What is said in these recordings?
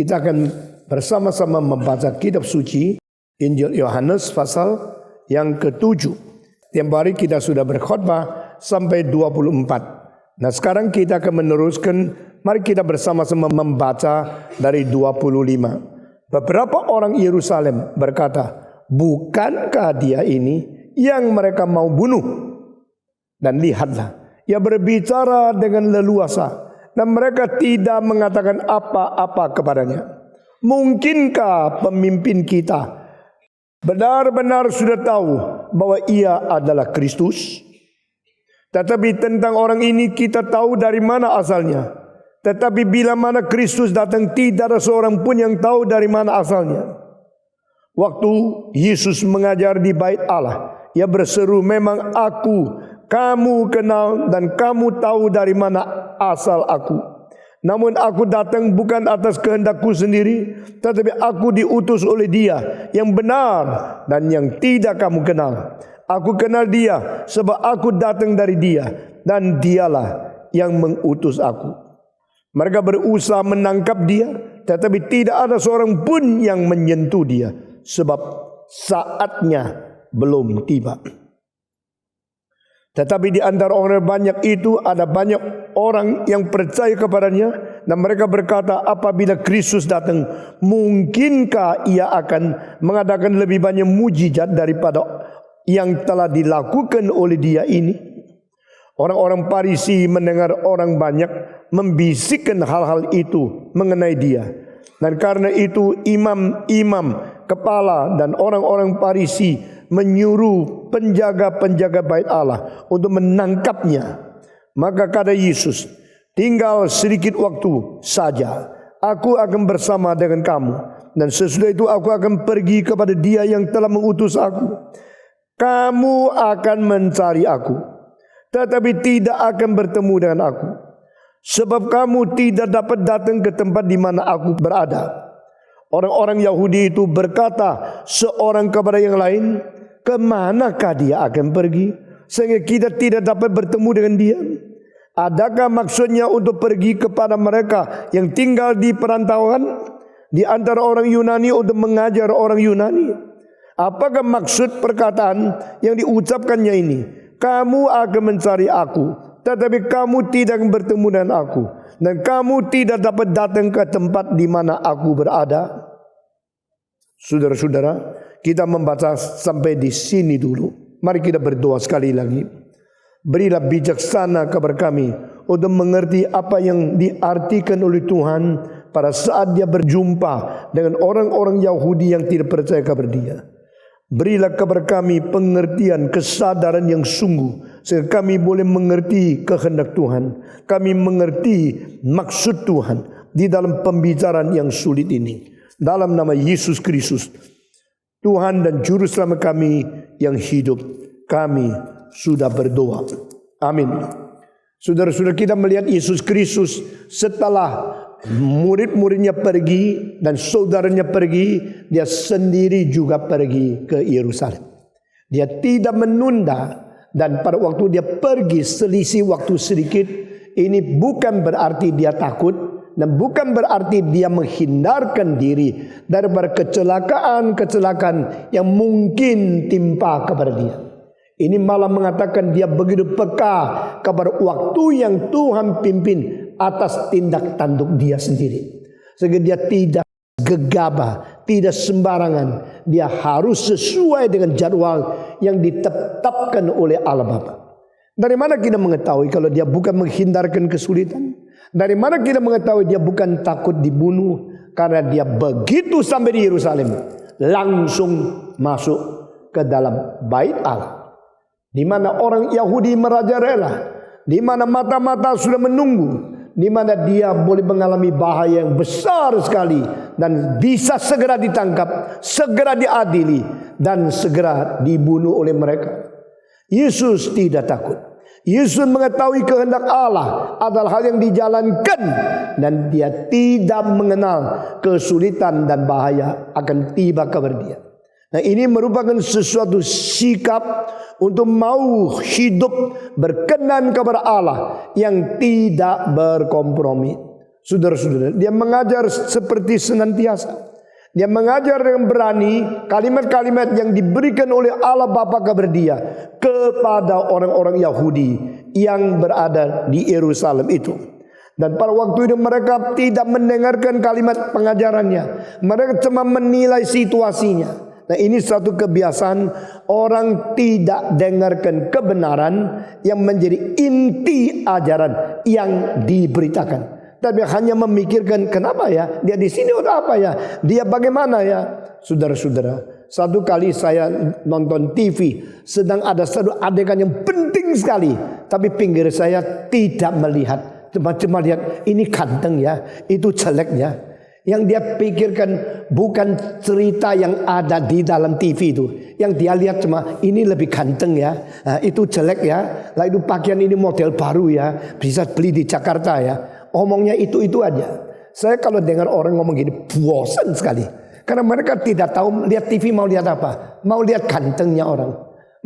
Kita akan bersama-sama membaca kitab suci Injil Yohanes pasal yang ke-7. Tiap hari kita sudah berkhotbah sampai 24. Nah, sekarang kita akan meneruskan. Mari kita bersama-sama membaca dari 25. Beberapa orang Yerusalem berkata, "Bukankah dia ini yang mereka mau bunuh? Dan lihatlah, ia berbicara dengan leluasa dan mereka tidak mengatakan apa-apa kepadanya. Mungkinkah pemimpin kita benar-benar sudah tahu bahwa ia adalah Kristus? Tetapi tentang orang ini kita tahu dari mana asalnya. Tetapi bila mana Kristus datang, tidak ada seorang pun yang tahu dari mana asalnya." Waktu Yesus mengajar di bait Allah, ia berseru, "Memang aku kamu kenal dan kamu tahu dari mana asal aku. Namun aku datang bukan atas kehendakku sendiri, tetapi aku diutus oleh Dia yang benar dan yang tidak kamu kenal. Aku kenal Dia sebab aku datang dari Dia dan Dialah yang mengutus aku." Mereka berusaha menangkap Dia, tetapi tidak ada seorang pun yang menyentuh Dia, sebab saatnya belum tiba. Tetapi di antara orang banyak itu ada banyak orang yang percaya kepadanya, dan mereka berkata, "Apabila Kristus datang, mungkinkah ia akan mengadakan lebih banyak mujizat daripada yang telah dilakukan oleh Dia ini?" Orang-orang Farisi mendengar orang banyak membisikkan hal-hal itu mengenai Dia, dan karena itu imam-imam kepala dan orang-orang Farisi menyuruh penjaga-penjaga bait Allah untuk menangkapnya. Maka kata Yesus, "Tinggal sedikit waktu saja, aku akan bersama dengan kamu, dan sesudah itu aku akan pergi kepada Dia yang telah mengutus aku. Kamu akan mencari aku, tetapi tidak akan bertemu dengan aku, sebab kamu tidak dapat datang ke tempat di mana aku berada." Orang-orang Yahudi itu berkata seorang kepada yang lain, "Kemanakah dia akan pergi sehingga kita tidak dapat bertemu dengan dia? Adakah maksudnya untuk pergi kepada mereka yang tinggal di perantauan di antara orang Yunani untuk mengajar orang Yunani? Apakah maksud perkataan yang diucapkannya ini? Kamu akan mencari aku, tetapi kamu tidak akan bertemu dengan aku, dan kamu tidak dapat datang ke tempat di mana aku berada." Saudara-saudara, kita membaca sampai di sini dulu. Mari kita berdoa sekali lagi. Berilah bijaksana kepada kami untuk mengerti apa yang diartikan oleh Tuhan pada saat Dia berjumpa dengan orang-orang Yahudi yang tidak percaya kepada Dia. Berilah kepada kami pengertian, kesadaran yang sungguh, sehingga kami boleh mengerti kehendak Tuhan. Kami mengerti maksud Tuhan di dalam pembicaraan yang sulit ini. Dalam nama Yesus Kristus, Tuhan dan Juru Selamat kami yang hidup, kami sudah berdoa. Amin. Saudara-saudara, kita melihat Yesus Kristus setelah murid-muridnya pergi dan saudaranya pergi, Dia sendiri juga pergi ke Yerusalem. Dia tidak menunda, dan pada waktu Dia pergi selisih waktu sedikit. Ini bukan berarti Dia takut, dan bukan berarti Dia menghindarkan diri daripada kecelakaan-kecelakaan yang mungkin timpa kepada Dia. Ini malah mengatakan Dia begitu peka kepada waktu yang Tuhan pimpin atas tindak tanduk Dia sendiri, sehingga Dia tidak gegabah, tidak sembarangan. Dia harus sesuai dengan jadwal yang ditetapkan oleh Allah Bapa. Dari mana kita mengetahui kalau Dia bukan menghindarkan kesulitan? Dari mana kita mengetahui Dia bukan takut dibunuh? Karena Dia begitu sampai di Yerusalem, langsung masuk ke dalam bait Allah, di mana orang Yahudi merajalela, di mana mata-mata sudah menunggu, di mana Dia boleh mengalami bahaya yang besar sekali, dan bisa segera ditangkap, segera diadili, dan segera dibunuh oleh mereka. Yesus tidak takut. Yesus mengetahui kehendak Allah adalah hal yang dijalankan, dan Dia tidak mengenal kesulitan dan bahaya akan tiba kepada Dia. Nah, ini merupakan sesuatu sikap untuk mau hidup berkenan kepada Allah yang tidak berkompromi. Saudara-saudara, dia mengajar seperti senantiasa. Dia mengajar dengan berani kalimat-kalimat yang diberikan oleh Allah Bapa kepada dia kepada orang-orang Yahudi yang berada di Yerusalem itu. Dan pada waktu itu mereka tidak mendengarkan kalimat pengajarannya. Mereka cuma menilai situasinya. Nah, ini satu kebiasaan orang tidak dengarkan kebenaran yang menjadi inti ajaran yang diberitakan. Tapi hanya memikirkan kenapa ya, dia di sini udah apa ya, dia bagaimana ya. Saudara-saudara, satu kali saya nonton TV, sedang ada satu adegan yang penting sekali, tapi pinggir saya tidak melihat, cuma lihat ini ganteng ya, itu jeleknya. Yang dia pikirkan bukan cerita yang ada di dalam TV itu. Yang dia lihat cuma ini lebih ganteng ya, itu jelek ya, lah itu pakaian ini model baru ya, bisa beli di Jakarta ya. Omongnya itu aja. Saya kalau dengar orang ngomong gini bosan sekali. Karena mereka tidak tahu lihat TV mau lihat apa. Mau lihat gantengnya orang.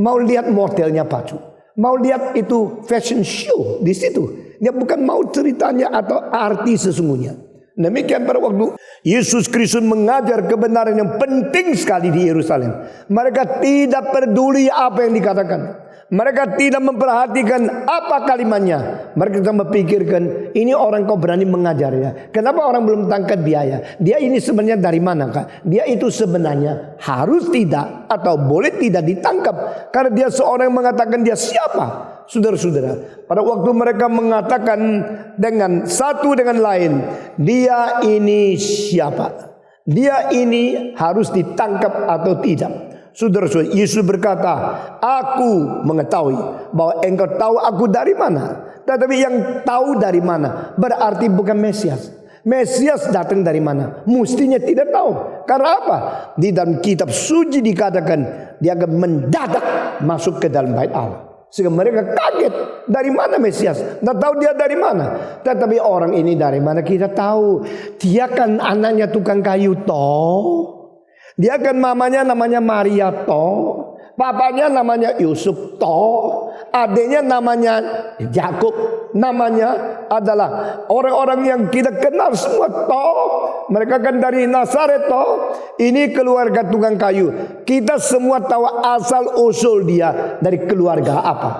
Mau lihat modelnya baju. Mau lihat itu fashion show di situ. Dia bukan mau ceritanya atau arti sesungguhnya. Demikian pada waktu Yesus Kristus mengajar kebenaran yang penting sekali di Yerusalem. Mereka tidak peduli apa yang dikatakan. Mereka tidak memperhatikan apa kalimatnya. Mereka cuma memikirkan ini orang kok berani mengajar ya. Kenapa orang belum tangkap dia ya? Dia ini sebenarnya dari mana kak? Dia itu sebenarnya harus tidak atau boleh tidak ditangkap. Karena dia seorang yang mengatakan dia siapa? Saudara-saudara, pada waktu mereka mengatakan dengan satu dengan lain, dia ini siapa? Dia ini harus ditangkap atau tidak? Saudara-saudara, Yesus berkata, aku mengetahui bahwa engkau tahu aku dari mana. Tetapi yang tahu dari mana berarti bukan Mesias. Mesias datang dari mana? Mestinya tidak tahu. Karena apa? Di dalam kitab suci dikatakan dia akan mendadak masuk ke dalam bait Allah. Sehingga mereka kaget, dari mana Mesias? Tidak tahu dia dari mana. Tetapi orang ini dari mana kita tahu. Dia kan anaknya tukang kayu toh. Dia kan namanya Maria toh. Papanya namanya Yusuf toh. Adiknya namanya Yakub. Namanya adalah orang-orang yang kita kenal semua toh. Mereka kan dari Nazaret toh. Ini keluarga tukang kayu. Kita semua tahu asal usul dia dari keluarga apa.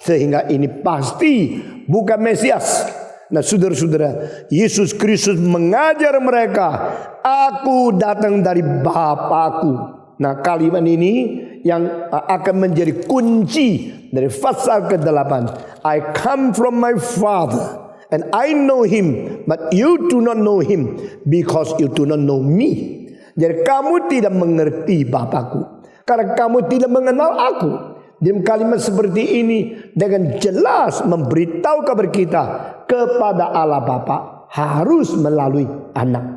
Sehingga ini pasti bukan Mesias. Nah saudara-saudara, Yesus Kristus mengajar mereka, aku datang dari Bapakku. Nah kalimat ini yang akan menjadi kunci dari pasal ke-8. I come from my Father and I know him, but you do not know him because you do not know me. Jadi kamu tidak mengerti Bapakku karena kamu tidak mengenal aku. Dalam kalimat seperti ini dengan jelas memberitahu kepada kita kepada Allah Bapa harus melalui anak.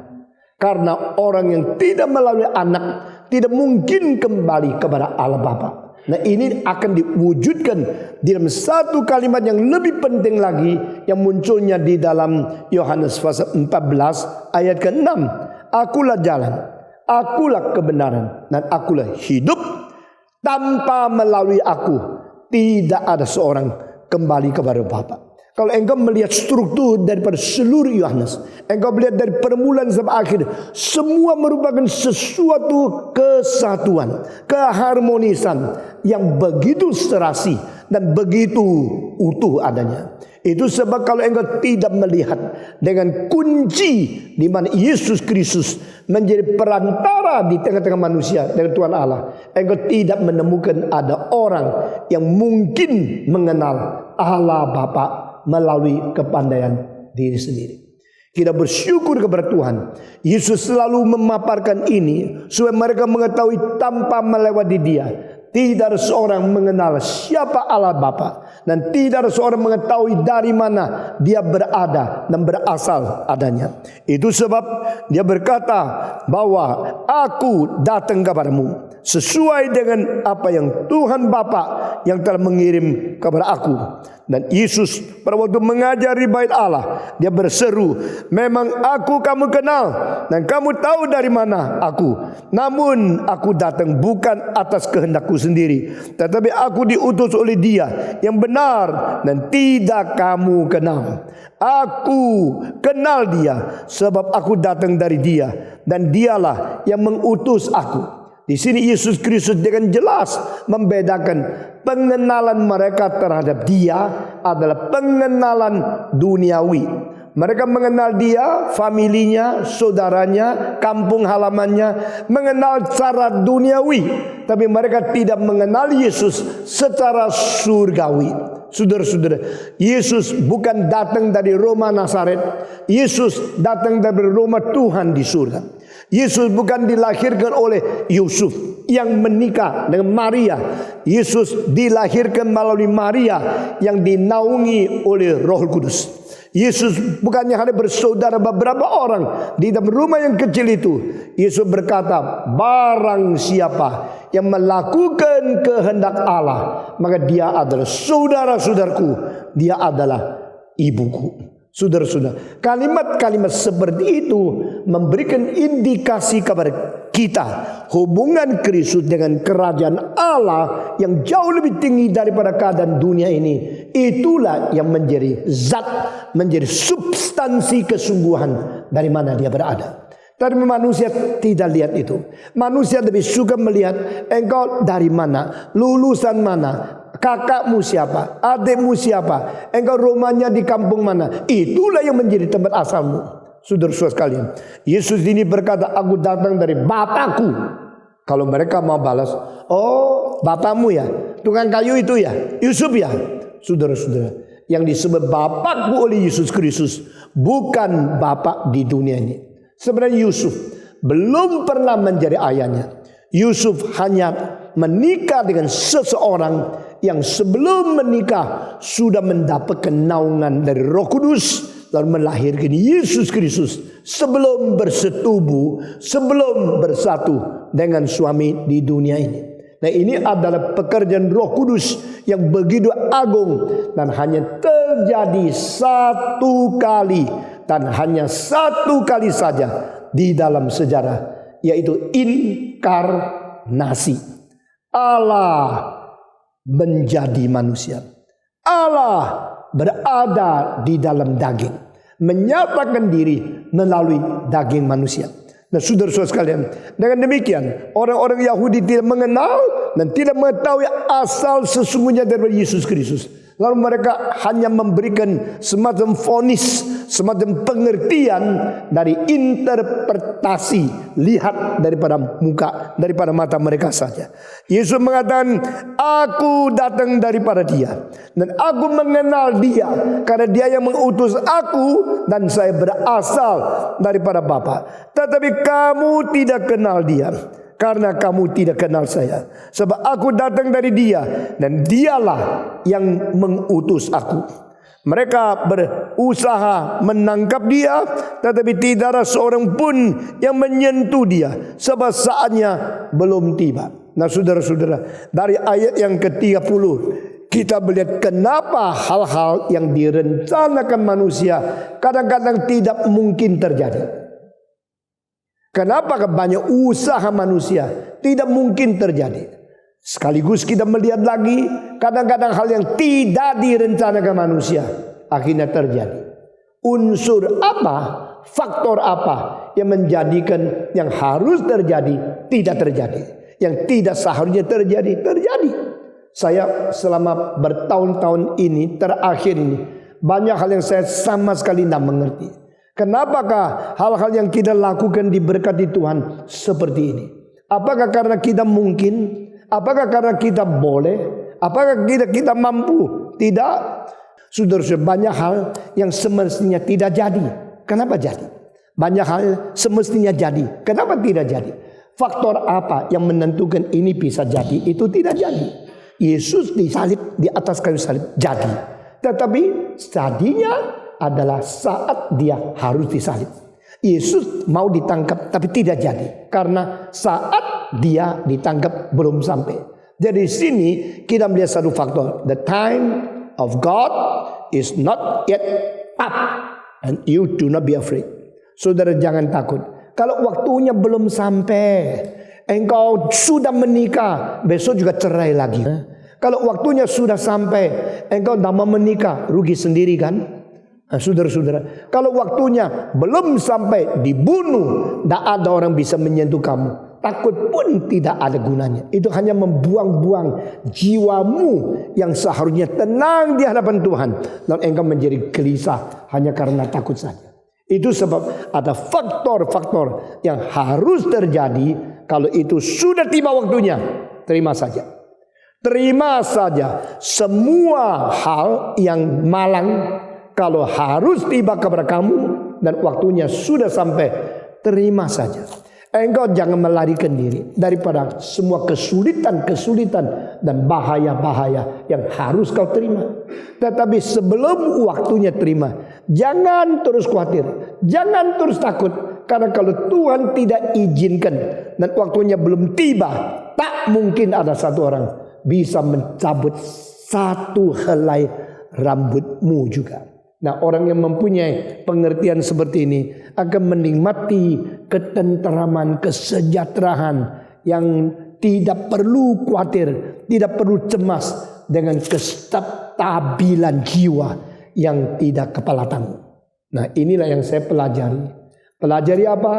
Karena orang yang tidak melalui anak tidak mungkin kembali kepada Allah Bapa. Nah ini akan diwujudkan di dalam satu kalimat yang lebih penting lagi yang munculnya di dalam Yohanes pasal 14 ayat ke-6. Akulah jalan, akulah kebenaran, dan akulah hidup. Tanpa melalui aku tidak ada seorang kembali kepada Bapa. Kalau engkau melihat struktur daripada seluruh Yohanes, engkau melihat dari permulaan sampai akhir, semua merupakan sesuatu kesatuan, keharmonisan yang begitu serasi dan begitu utuh adanya. Itu sebab kalau engkau tidak melihat dengan kunci di mana Yesus Kristus menjadi perantara di tengah-tengah manusia dengan Tuhan Allah, engkau tidak menemukan ada orang yang mungkin mengenal Allah Bapa melalui kepandaian diri sendiri. Kita bersyukur kepada Tuhan. Yesus selalu memaparkan ini supaya mereka mengetahui tanpa melewati dia. Tidak ada seorang mengenal siapa Allah Bapa, dan tidak ada seorang mengetahui dari mana dia berada dan berasal adanya. Itu sebab dia berkata bahwa aku datang kepadamu sesuai dengan apa yang Tuhan Bapa yang telah mengirim kepada aku. Dan Yesus pada waktu mengajar di bait Allah, dia berseru, memang aku kamu kenal dan kamu tahu dari mana aku. Namun aku datang bukan atas kehendakku sendiri, tetapi aku diutus oleh Dia yang benar dan tidak kamu kenal. Aku kenal Dia sebab aku datang dari Dia dan Dialah yang mengutus aku. Di sini Yesus Kristus dengan jelas membedakan pengenalan mereka terhadap Dia adalah pengenalan duniawi. Mereka mengenal Dia, familinya, saudaranya, kampung halamannya, mengenal cara duniawi. Tapi mereka tidak mengenal Yesus secara surgawi. Saudara-saudara, Yesus bukan datang dari Roma Nazaret. Yesus datang dari rumah Tuhan di surga. Yesus bukan dilahirkan oleh Yusuf yang menikah dengan Maria. Yesus dilahirkan melalui Maria yang dinaungi oleh Roh Kudus. Yesus bukannya hanya bersaudara beberapa orang di dalam rumah yang kecil itu. Yesus berkata, barang siapa yang melakukan kehendak Allah, maka dia adalah saudara-saudaraku, dia adalah ibuku. Saudara-saudara, kalimat-kalimat seperti itu memberikan indikasi kepada kita hubungan Kristus dengan kerajaan Allah yang jauh lebih tinggi daripada keadaan dunia ini. Itulah yang menjadi zat, menjadi substansi kesungguhan dari mana dia berada. Tapi manusia tidak lihat itu. Manusia lebih suka melihat engkau dari mana, lulusan mana, kakakmu siapa, adikmu siapa, engkau rumahnya di kampung mana. Itulah yang menjadi tempat asalmu. Saudara-saudara sekalian, Yesus ini berkata, aku datang dari Bapakku. Kalau mereka mau balas, oh bapakmu ya, tukang kayu itu ya, Yusuf ya. Saudara-saudara, yang disebut Bapakku oleh Yesus Kristus bukan Bapak di dunia ini. Sebenarnya Yusuf belum pernah menjadi ayahnya. Yusuf hanya menikah dengan seseorang yang sebelum menikah sudah mendapatkan naungan dari Roh Kudus, lalu melahirkan Yesus Kristus sebelum bersetubuh, sebelum bersatu dengan suami di dunia ini. Nah, ini adalah pekerjaan Roh Kudus yang begitu agung dan hanya terjadi satu kali dan hanya satu kali saja di dalam sejarah, yaitu inkarnasi. Allah menjadi manusia. Allah berada di dalam daging, menyatakan diri melalui daging manusia. Nah, saudara-saudara sekalian, dengan demikian orang-orang Yahudi tidak mengenal dan tidak mengetahui asal sesungguhnya dari Yesus Kristus. Lalu mereka hanya memberikan semacam vonis, semacam pengertian dari interpretasi, lihat daripada muka, daripada mata mereka saja. Yesus mengatakan, aku datang daripada Dia dan aku mengenal Dia karena Dia yang mengutus aku dan saya berasal daripada Bapa. Tetapi kamu tidak kenal Dia karena kamu tidak kenal saya. Sebab aku datang dari Dia dan Dialah yang mengutus aku. Mereka berusaha menangkap Dia, tetapi tidak ada seorang pun yang menyentuh Dia, sebab saatnya belum tiba. Nah, saudara-saudara, dari ayat yang ke-30 kita melihat kenapa hal-hal yang direncanakan manusia kadang-kadang tidak mungkin terjadi. Kenapa banyak usaha manusia tidak mungkin terjadi. Sekaligus kita melihat lagi kadang-kadang hal yang tidak direncanakan manusia akhirnya terjadi. Unsur apa, faktor apa yang menjadikan yang harus terjadi tidak terjadi, yang tidak seharusnya terjadi terjadi. Saya selama bertahun-tahun ini, terakhir ini, banyak hal yang saya sama sekali tidak mengerti. Kenapakah hal-hal yang kita lakukan diberkati Tuhan seperti ini? Apakah karena kita mungkin? Apakah karena kita boleh? Apakah kita mampu? Tidak. Saudara, banyak hal yang semestinya tidak jadi. Kenapa jadi? Banyak hal semestinya jadi. Kenapa tidak jadi? Faktor apa yang menentukan ini bisa jadi, itu tidak jadi? Yesus disalib di atas kayu salib jadi. Tetapi jadinya adalah saat Dia harus disalib. Yesus mau ditangkap tapi tidak jadi karena saat Dia ditangkap belum sampai. Jadi sini kita melihat satu faktor. The time of God is not yet up. And you do not be afraid. Saudara jangan takut. Kalau waktunya belum sampai, engkau sudah menikah, besok juga cerai lagi. Kalau waktunya sudah sampai, engkau tak mau menikah, rugi sendiri kan? Saudara-saudara, kalau waktunya belum sampai, dibunuh, tak ada orang bisa menyentuh kamu. Takut pun tidak ada gunanya. Itu hanya membuang-buang jiwamu yang seharusnya tenang di hadapan Tuhan. Lalu engkau menjadi gelisah hanya karena takut saja. Itu sebab ada faktor-faktor yang harus terjadi. Kalau itu sudah tiba waktunya, terima saja. Terima saja semua hal yang malang. Kalau harus tiba kepada kamu dan waktunya sudah sampai, terima saja. Engkau jangan melarikan diri daripada semua kesulitan-kesulitan dan bahaya-bahaya yang harus kau terima. Tetapi sebelum waktunya terima, jangan terus khawatir, jangan terus takut. Karena kalau Tuhan tidak izinkan dan waktunya belum tiba, tak mungkin ada satu orang bisa mencabut satu helai rambutmu juga. Nah, orang yang mempunyai pengertian seperti ini akan menikmati ketenteraman, kesejahteraan yang tidak perlu khawatir, tidak perlu cemas dengan kestabilan jiwa yang tidak kepala tangguh. Nah, inilah yang saya pelajari. Pelajari apa?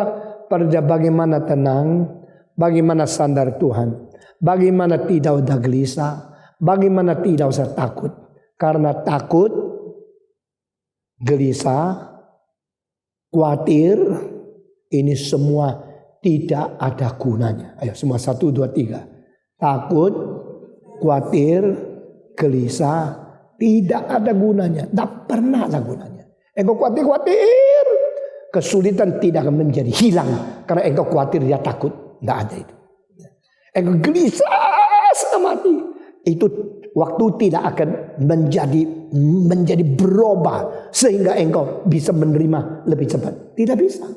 Bagaimana tenang, bagaimana sandar Tuhan, bagaimana tidak usah gelisah, bagaimana tidak usah takut. Karena takut, gelisah, khawatir, ini semua tidak ada gunanya. Ayo semua 1, 2, 3. Takut, khawatir, gelisah, tidak ada gunanya. Tidak pernah ada gunanya. Engkau khawatir, kesulitan tidak akan menjadi hilang. Karena engkau khawatir, dia takut. Tidak ada itu. Engkau gelisah setengah mati. Itu waktu tidak akan menjadi berubah sehingga engkau bisa menerima lebih cepat. Tidak bisa.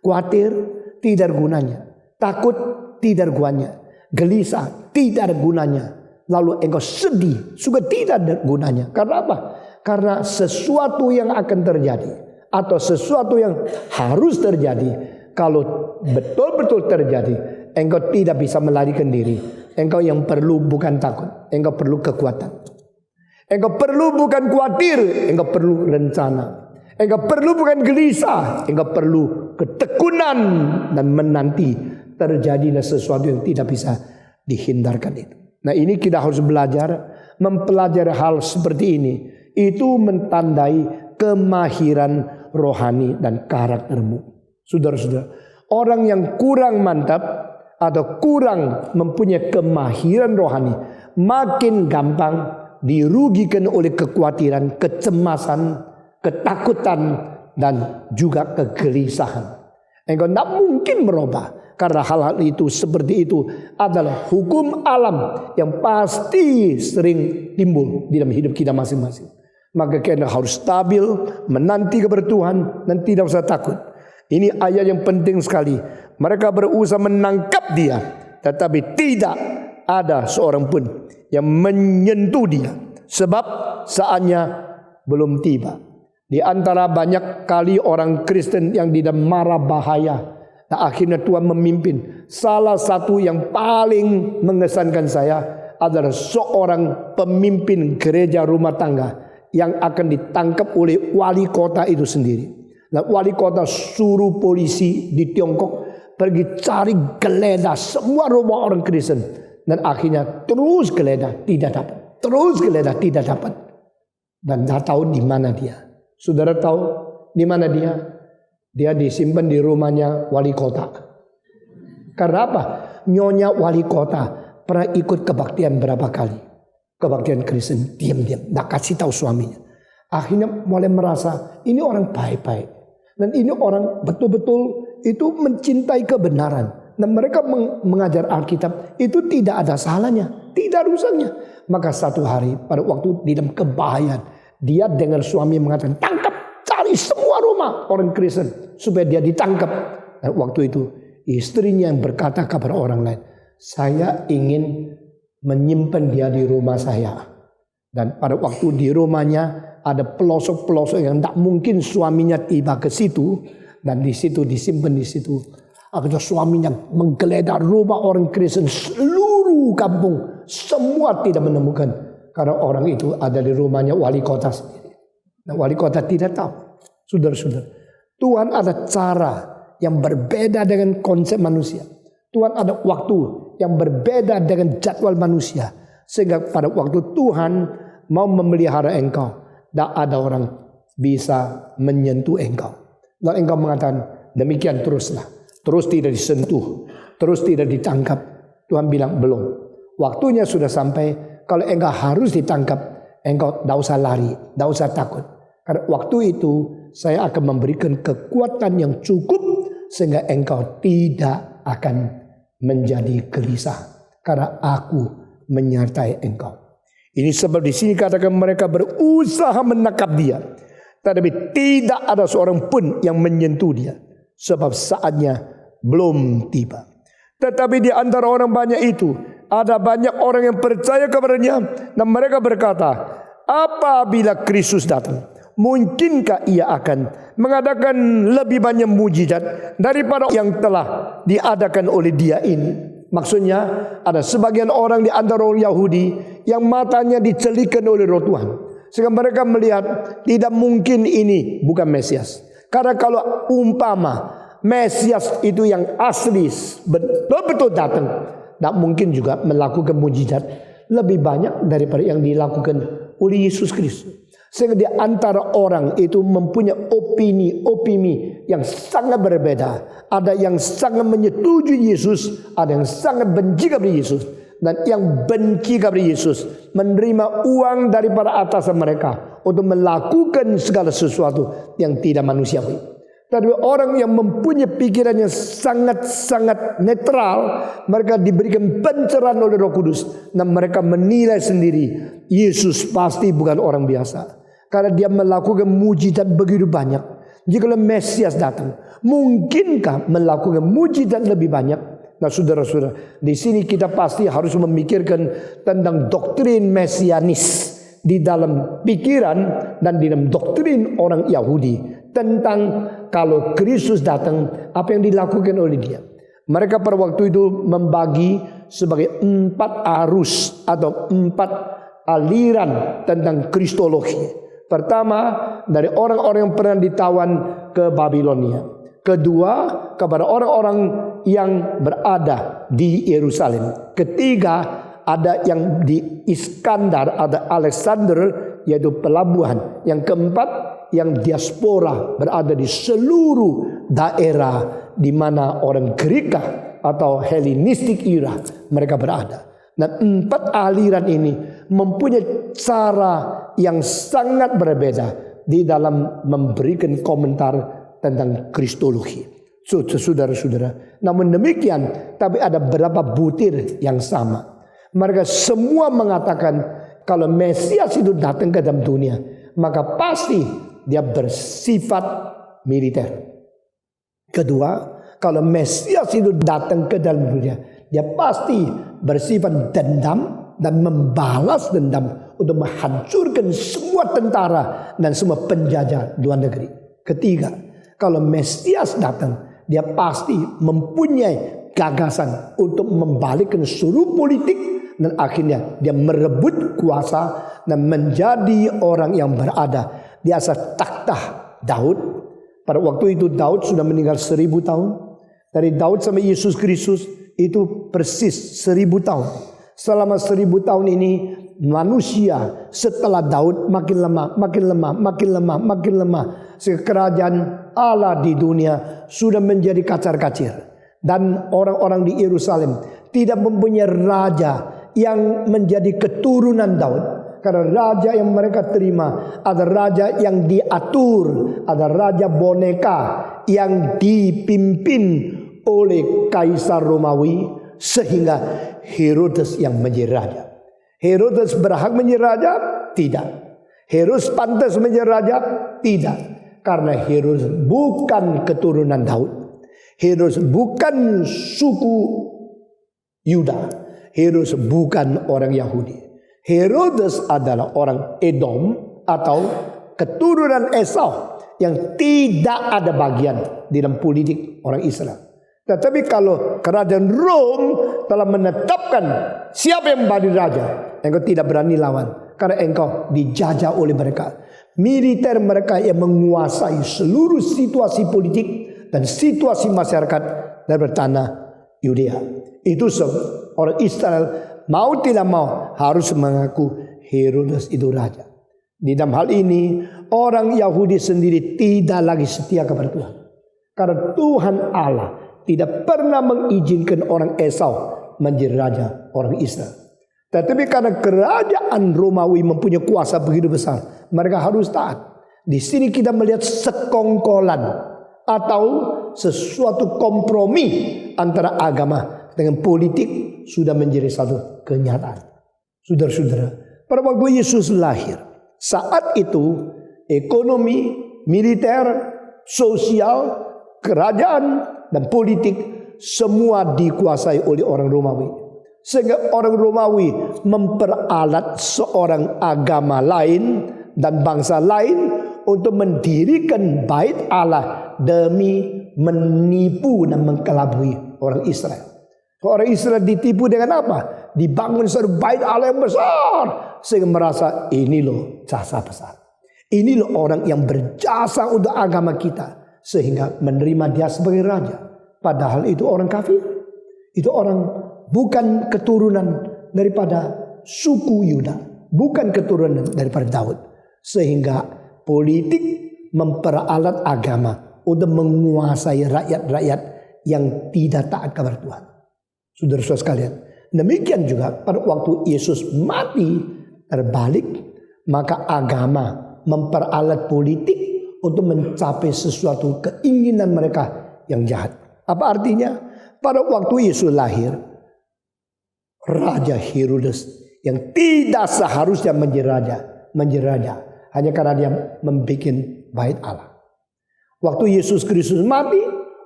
Khawatir tidak ada gunanya. Takut tidak ada gunanya. Gelisah tidak ada gunanya. Lalu engkau sedih juga tidak ada gunanya. Karena apa? Karena sesuatu yang akan terjadi atau sesuatu yang harus terjadi, kalau betul-betul terjadi, engkau tidak bisa melarikan diri. Engkau yang perlu bukan takut, engkau perlu kekuatan. Engkau perlu bukan khawatir, engkau perlu rencana. Engkau perlu bukan gelisah, engkau perlu ketekunan dan menanti terjadinya sesuatu yang tidak bisa dihindarkan itu. Nah, ini kita harus belajar, mempelajari hal seperti ini. Itu mentandai kemahiran rohani dan karaktermu. Saudara-saudara, orang yang kurang mantap atau kurang mempunyai kemahiran rohani, makin gampang dirugikan oleh kekhawatiran, kecemasan, ketakutan, dan juga kegelisahan. Engkau tidak mungkin merubah. Karena hal-hal itu seperti itu adalah hukum alam yang pasti sering timbul di dalam hidup kita masing-masing. Maka kita harus stabil, menanti kepada Tuhan, dan tidak usah takut. Ini ayat yang penting sekali. Mereka berusaha menangkap dia, tetapi tidak ada seorang pun yang menyentuh dia. Sebab saatnya belum tiba. Di antara banyak kali orang Kristen yang di dalam mara bahaya, nah, akhirnya Tuhan memimpin. Salah satu yang paling mengesankan saya adalah seorang pemimpin gereja rumah tangga yang akan ditangkap oleh wali kota itu sendiri. Nah, wali kota suruh polisi di Tiongkok pergi cari geledah semua rumah orang Kristen. Dan akhirnya terus geledah tidak dapat. Terus geledah tidak dapat. Dan tidak tahu di mana dia. Saudara tahu di mana dia? Dia disimpan di rumahnya wali kota. Karena apa? Nyonya wali kota pernah ikut kebaktian berapa kali. Kebaktian Kristen diam-diam, tidak kasih tahu suaminya. Akhirnya mulai merasa ini orang baik-baik. Dan ini orang betul-betul itu mencintai kebenaran. Dan mereka mengajar Alkitab itu tidak ada salahnya, tidak ada rusaknya. Maka satu hari pada waktu di dalam kebahayaan, dia dengar suami mengatakan, tangkap, cari semua rumah orang Kristen supaya dia ditangkap. Dan waktu itu istrinya yang berkata kepada orang lain, saya ingin menyimpan dia di rumah saya. Dan pada waktu di rumahnya ada pelosok-pelosok yang tak mungkin suaminya tiba ke situ. Dan di situ disimpan di situ. Akhirnya suaminya menggeledah rumah orang Kristen seluruh kampung. Semua tidak menemukan. Karena orang itu ada di rumahnya wali kota sendiri. Nah, wali kota tidak tahu. Saudara-saudara, Tuhan ada cara yang berbeda dengan konsep manusia. Tuhan ada waktu yang berbeda dengan jadwal manusia. Sehingga pada waktu Tuhan mau memelihara engkau, tak ada orang bisa menyentuh engkau. Dan engkau mengatakan, demikian teruslah. Terus tidak disentuh, terus tidak ditangkap. Tuhan bilang, belum. Waktunya sudah sampai, kalau engkau harus ditangkap, engkau tidak usah lari, tidak usah takut. Karena waktu itu, saya akan memberikan kekuatan yang cukup, sehingga engkau tidak akan menjadi gelisah. Karena aku menyertai engkau. Ini sebab di sini katakan mereka berusaha menangkap dia. Tetapi tidak ada seorang pun yang menyentuh dia. Sebab saatnya belum tiba. Tetapi di antara orang banyak itu, ada banyak orang yang percaya kepadanya. Dan mereka berkata, apabila Kristus datang, mungkinkah ia akan mengadakan lebih banyak mujizat daripada yang telah diadakan oleh dia ini? Maksudnya ada sebagian orang di antara orang Yahudi yang matanya dicelikan oleh Roh Tuhan. Sehingga mereka melihat tidak mungkin ini bukan Mesias. Karena kalau umpama Mesias itu yang asli betul-betul datang, tak mungkin juga melakukan mujizat lebih banyak daripada yang dilakukan oleh Yesus Kristus. Sehingga di antara orang itu mempunyai opini yang sangat berbeda. Ada yang sangat menyetujui Yesus, ada yang sangat benci kepada Yesus. Dan yang benci kepada Yesus menerima uang daripada atasan mereka untuk melakukan segala sesuatu yang tidak manusiawi. Tapi orang yang mempunyai pikiran yang sangat-sangat netral, mereka diberikan pencerahan oleh Roh Kudus. Dan mereka menilai sendiri, Yesus pasti bukan orang biasa. Karena dia melakukan mujizat begitu banyak. Jika Mesias datang, mungkinkah melakukan mujizat lebih banyak? Nah, saudara-saudara, di sini kita pasti harus memikirkan tentang doktrin mesianis di dalam pikiran dan di dalam doktrin orang Yahudi tentang kalau Kristus datang, apa yang dilakukan oleh dia. Mereka pada waktu itu membagi sebagai 4 arus atau 4 aliran tentang kristologi. Pertama, dari orang-orang yang pernah ditawan ke Babilonia. Kedua, kepada orang-orang yang berada di Yerusalem. Ketiga, ada yang di Iskandar, ada Alexander, yaitu pelabuhan. Yang keempat, yang diaspora, berada di seluruh daerah di mana orang Greka atau Hellenistic era mereka berada. Dan 4 aliran ini mempunyai cara yang sangat berbeda di dalam memberikan komentar tentang kristologi. Saudara-saudara, namun demikian, tapi ada beberapa butir yang sama. Mereka semua mengatakan kalau Mesias itu datang ke dalam dunia, maka pasti dia bersifat militer. Kedua, kalau Mesias itu datang ke dalam dunia, dia pasti bersifat dendam dan membalas dendam untuk menghancurkan semua tentara dan semua penjajah luar negeri. Ketiga, kalau Mesias datang, dia pasti mempunyai gagasan untuk membalikkan seluruh politik dan akhirnya dia merebut kuasa dan menjadi orang yang berada di atas takhta Daud. Pada waktu itu Daud sudah meninggal 1000 tahun. Dari Daud sampai Yesus Kristus itu persis 1000 tahun. Selama 1000 tahun ini manusia setelah Daud makin lemah. Kerajaan Allah di dunia sudah menjadi kacar-kacir. Dan orang-orang di Yerusalem tidak mempunyai raja yang menjadi keturunan Daud. Karena raja yang mereka terima ada raja yang diatur, ada raja boneka yang dipimpin oleh Kaisar Romawi, sehingga Herodes yang menjadi raja. Herodes berhak menjadi raja? Tidak. Herodes pantas menjadi raja? Tidak. Karena Herodes bukan keturunan Daud. Herodes bukan suku Yuda. Herodes bukan orang Yahudi. Herodes adalah orang Edom atau keturunan Esau yang tidak ada bagian di dalam politik orang Israel. Tetapi kalau kerajaan Rom telah menetapkan siapa yang menjadi raja, engkau tidak berani lawan karena engkau dijajah oleh mereka. Militer mereka yang menguasai seluruh situasi politik dan situasi masyarakat dari tanah Yudea. Itu orang Israel mau tidak mau harus mengaku Herodes itu raja. Di dalam hal ini orang Yahudi sendiri tidak lagi setia kepada Tuhan. Karena Tuhan Allah tidak pernah mengizinkan orang Esau menjadi raja orang Israel. Tetapi karena kerajaan Romawi mempunyai kuasa begitu besar, mereka harus taat. Di sini kita melihat sekongkolan atau sesuatu kompromi antara agama dengan politik sudah menjadi satu kenyataan. Saudara-saudara, pada waktu Yesus lahir, saat itu ekonomi, militer, sosial, kerajaan dan politik semua dikuasai oleh orang Romawi. Sehingga orang Romawi memperalat seorang agama lain dan bangsa lain untuk mendirikan bait Allah demi menipu dan mengkelabui orang Israel. Orang Israel ditipu dengan apa? Dibangun satu bait Allah yang besar sehingga merasa ini loh jasa besar. Ini loh orang yang berjasa untuk agama kita sehingga menerima dia sebagai raja. Padahal itu orang kafir. Itu orang bukan keturunan daripada suku Yuda, bukan keturunan daripada Daud. Sehingga politik memperalat agama untuk menguasai rakyat-rakyat yang tidak taat kepada Tuhan. Saudara-saudara sekalian, demikian juga pada waktu Yesus mati terbalik, maka agama memperalat politik untuk mencapai sesuatu keinginan mereka yang jahat. Apa artinya? Pada waktu Yesus lahir, Raja Herodes yang tidak seharusnya menjadi raja hanya karena dia membuat bait Allah. Waktu Yesus Kristus mati,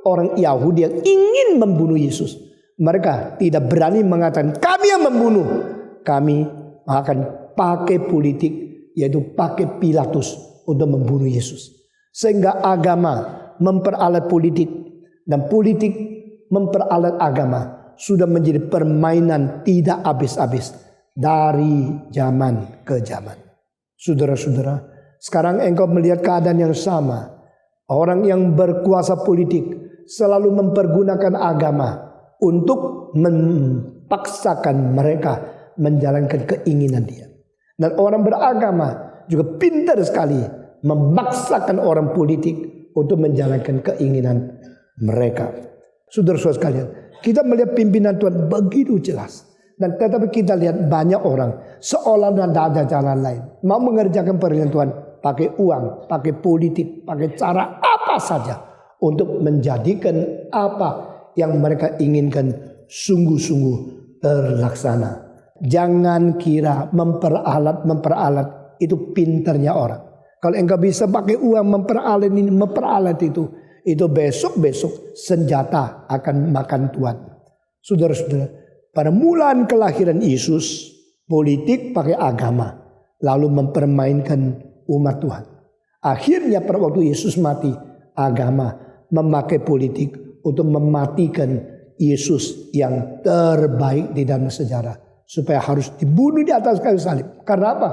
orang Yahudi yang ingin membunuh Yesus, mereka tidak berani mengatakan kami yang membunuh. Kami akan pakai politik, yaitu pakai Pilatus untuk membunuh Yesus. Sehingga agama memperalat politik dan politik memperalat agama sudah menjadi permainan tidak habis-habis dari zaman ke zaman. Saudara-saudara, sekarang engkau melihat keadaan yang sama. Orang yang berkuasa politik selalu mempergunakan agama untuk memaksakan mereka menjalankan keinginan dia. Dan orang beragama juga pintar sekali memaksakan orang politik untuk menjalankan keinginan mereka. Saudara-saudara sekalian, kita melihat pimpinan Tuhan begitu jelas. Dan tetapi kita lihat banyak orang seolah tidak ada jalan lain. Mau mengerjakan perintah Tuhan pakai uang, pakai politik, pakai cara apa saja untuk menjadikan apa yang mereka inginkan sungguh-sungguh terlaksana. Jangan kira memperalat itu pinternya orang. Kalau engkau bisa pakai uang memperalat ini, memperalat itu besok-besok senjata akan makan Tuhan. Saudara-saudara, pada mulaan kelahiran Yesus, politik pakai agama, lalu mempermainkan umat Tuhan. Akhirnya pada waktu Yesus mati, agama memakai politik untuk mematikan Yesus yang terbaik di dalam sejarah, supaya harus dibunuh di atas kayu salib. Karena apa?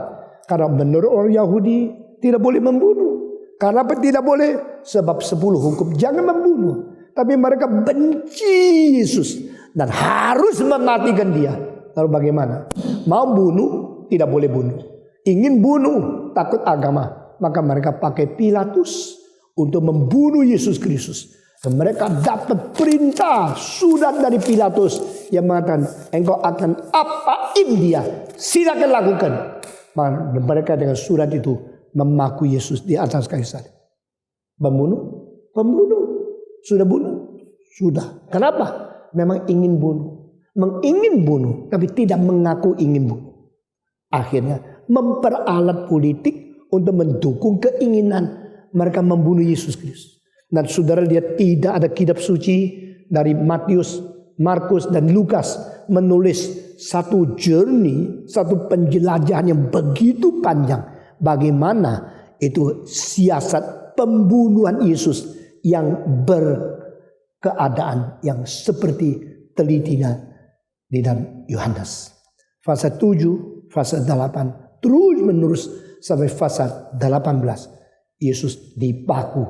Karena menurut orang Yahudi tidak boleh membunuh. Karena apa tidak boleh? Sebab 10 hukum jangan membunuh. Tapi mereka benci Yesus dan harus mematikan dia. Lalu bagaimana? Mau bunuh tidak boleh bunuh. Ingin bunuh takut agama, maka mereka pakai Pilatus untuk membunuh Yesus Kristus. Dan mereka dapat perintah surat dari Pilatus yang mengatakan engkau akan apain dia, silakan lakukan. Maka mereka dengan surat itu memaku Yesus di atas kayu salib. Membunuh? Pembunuh. Sudah bunuh? Sudah. Kenapa? Memang ingin bunuh. Mengingin bunuh, tapi tidak mengaku ingin bunuh. Akhirnya memperalat politik untuk mendukung keinginan mereka membunuh Yesus Kristus. Dan saudara lihat tidak ada kitab suci dari Matius, Markus dan Lukas menulis satu journey, satu penjelajahan yang begitu panjang. Bagaimana itu siasat pembunuhan Yesus yang berkeadaan yang seperti telitinya di dalam Yohanes. Fase 7, fase 8, terus menerus sampai fase 18. Yesus dipaku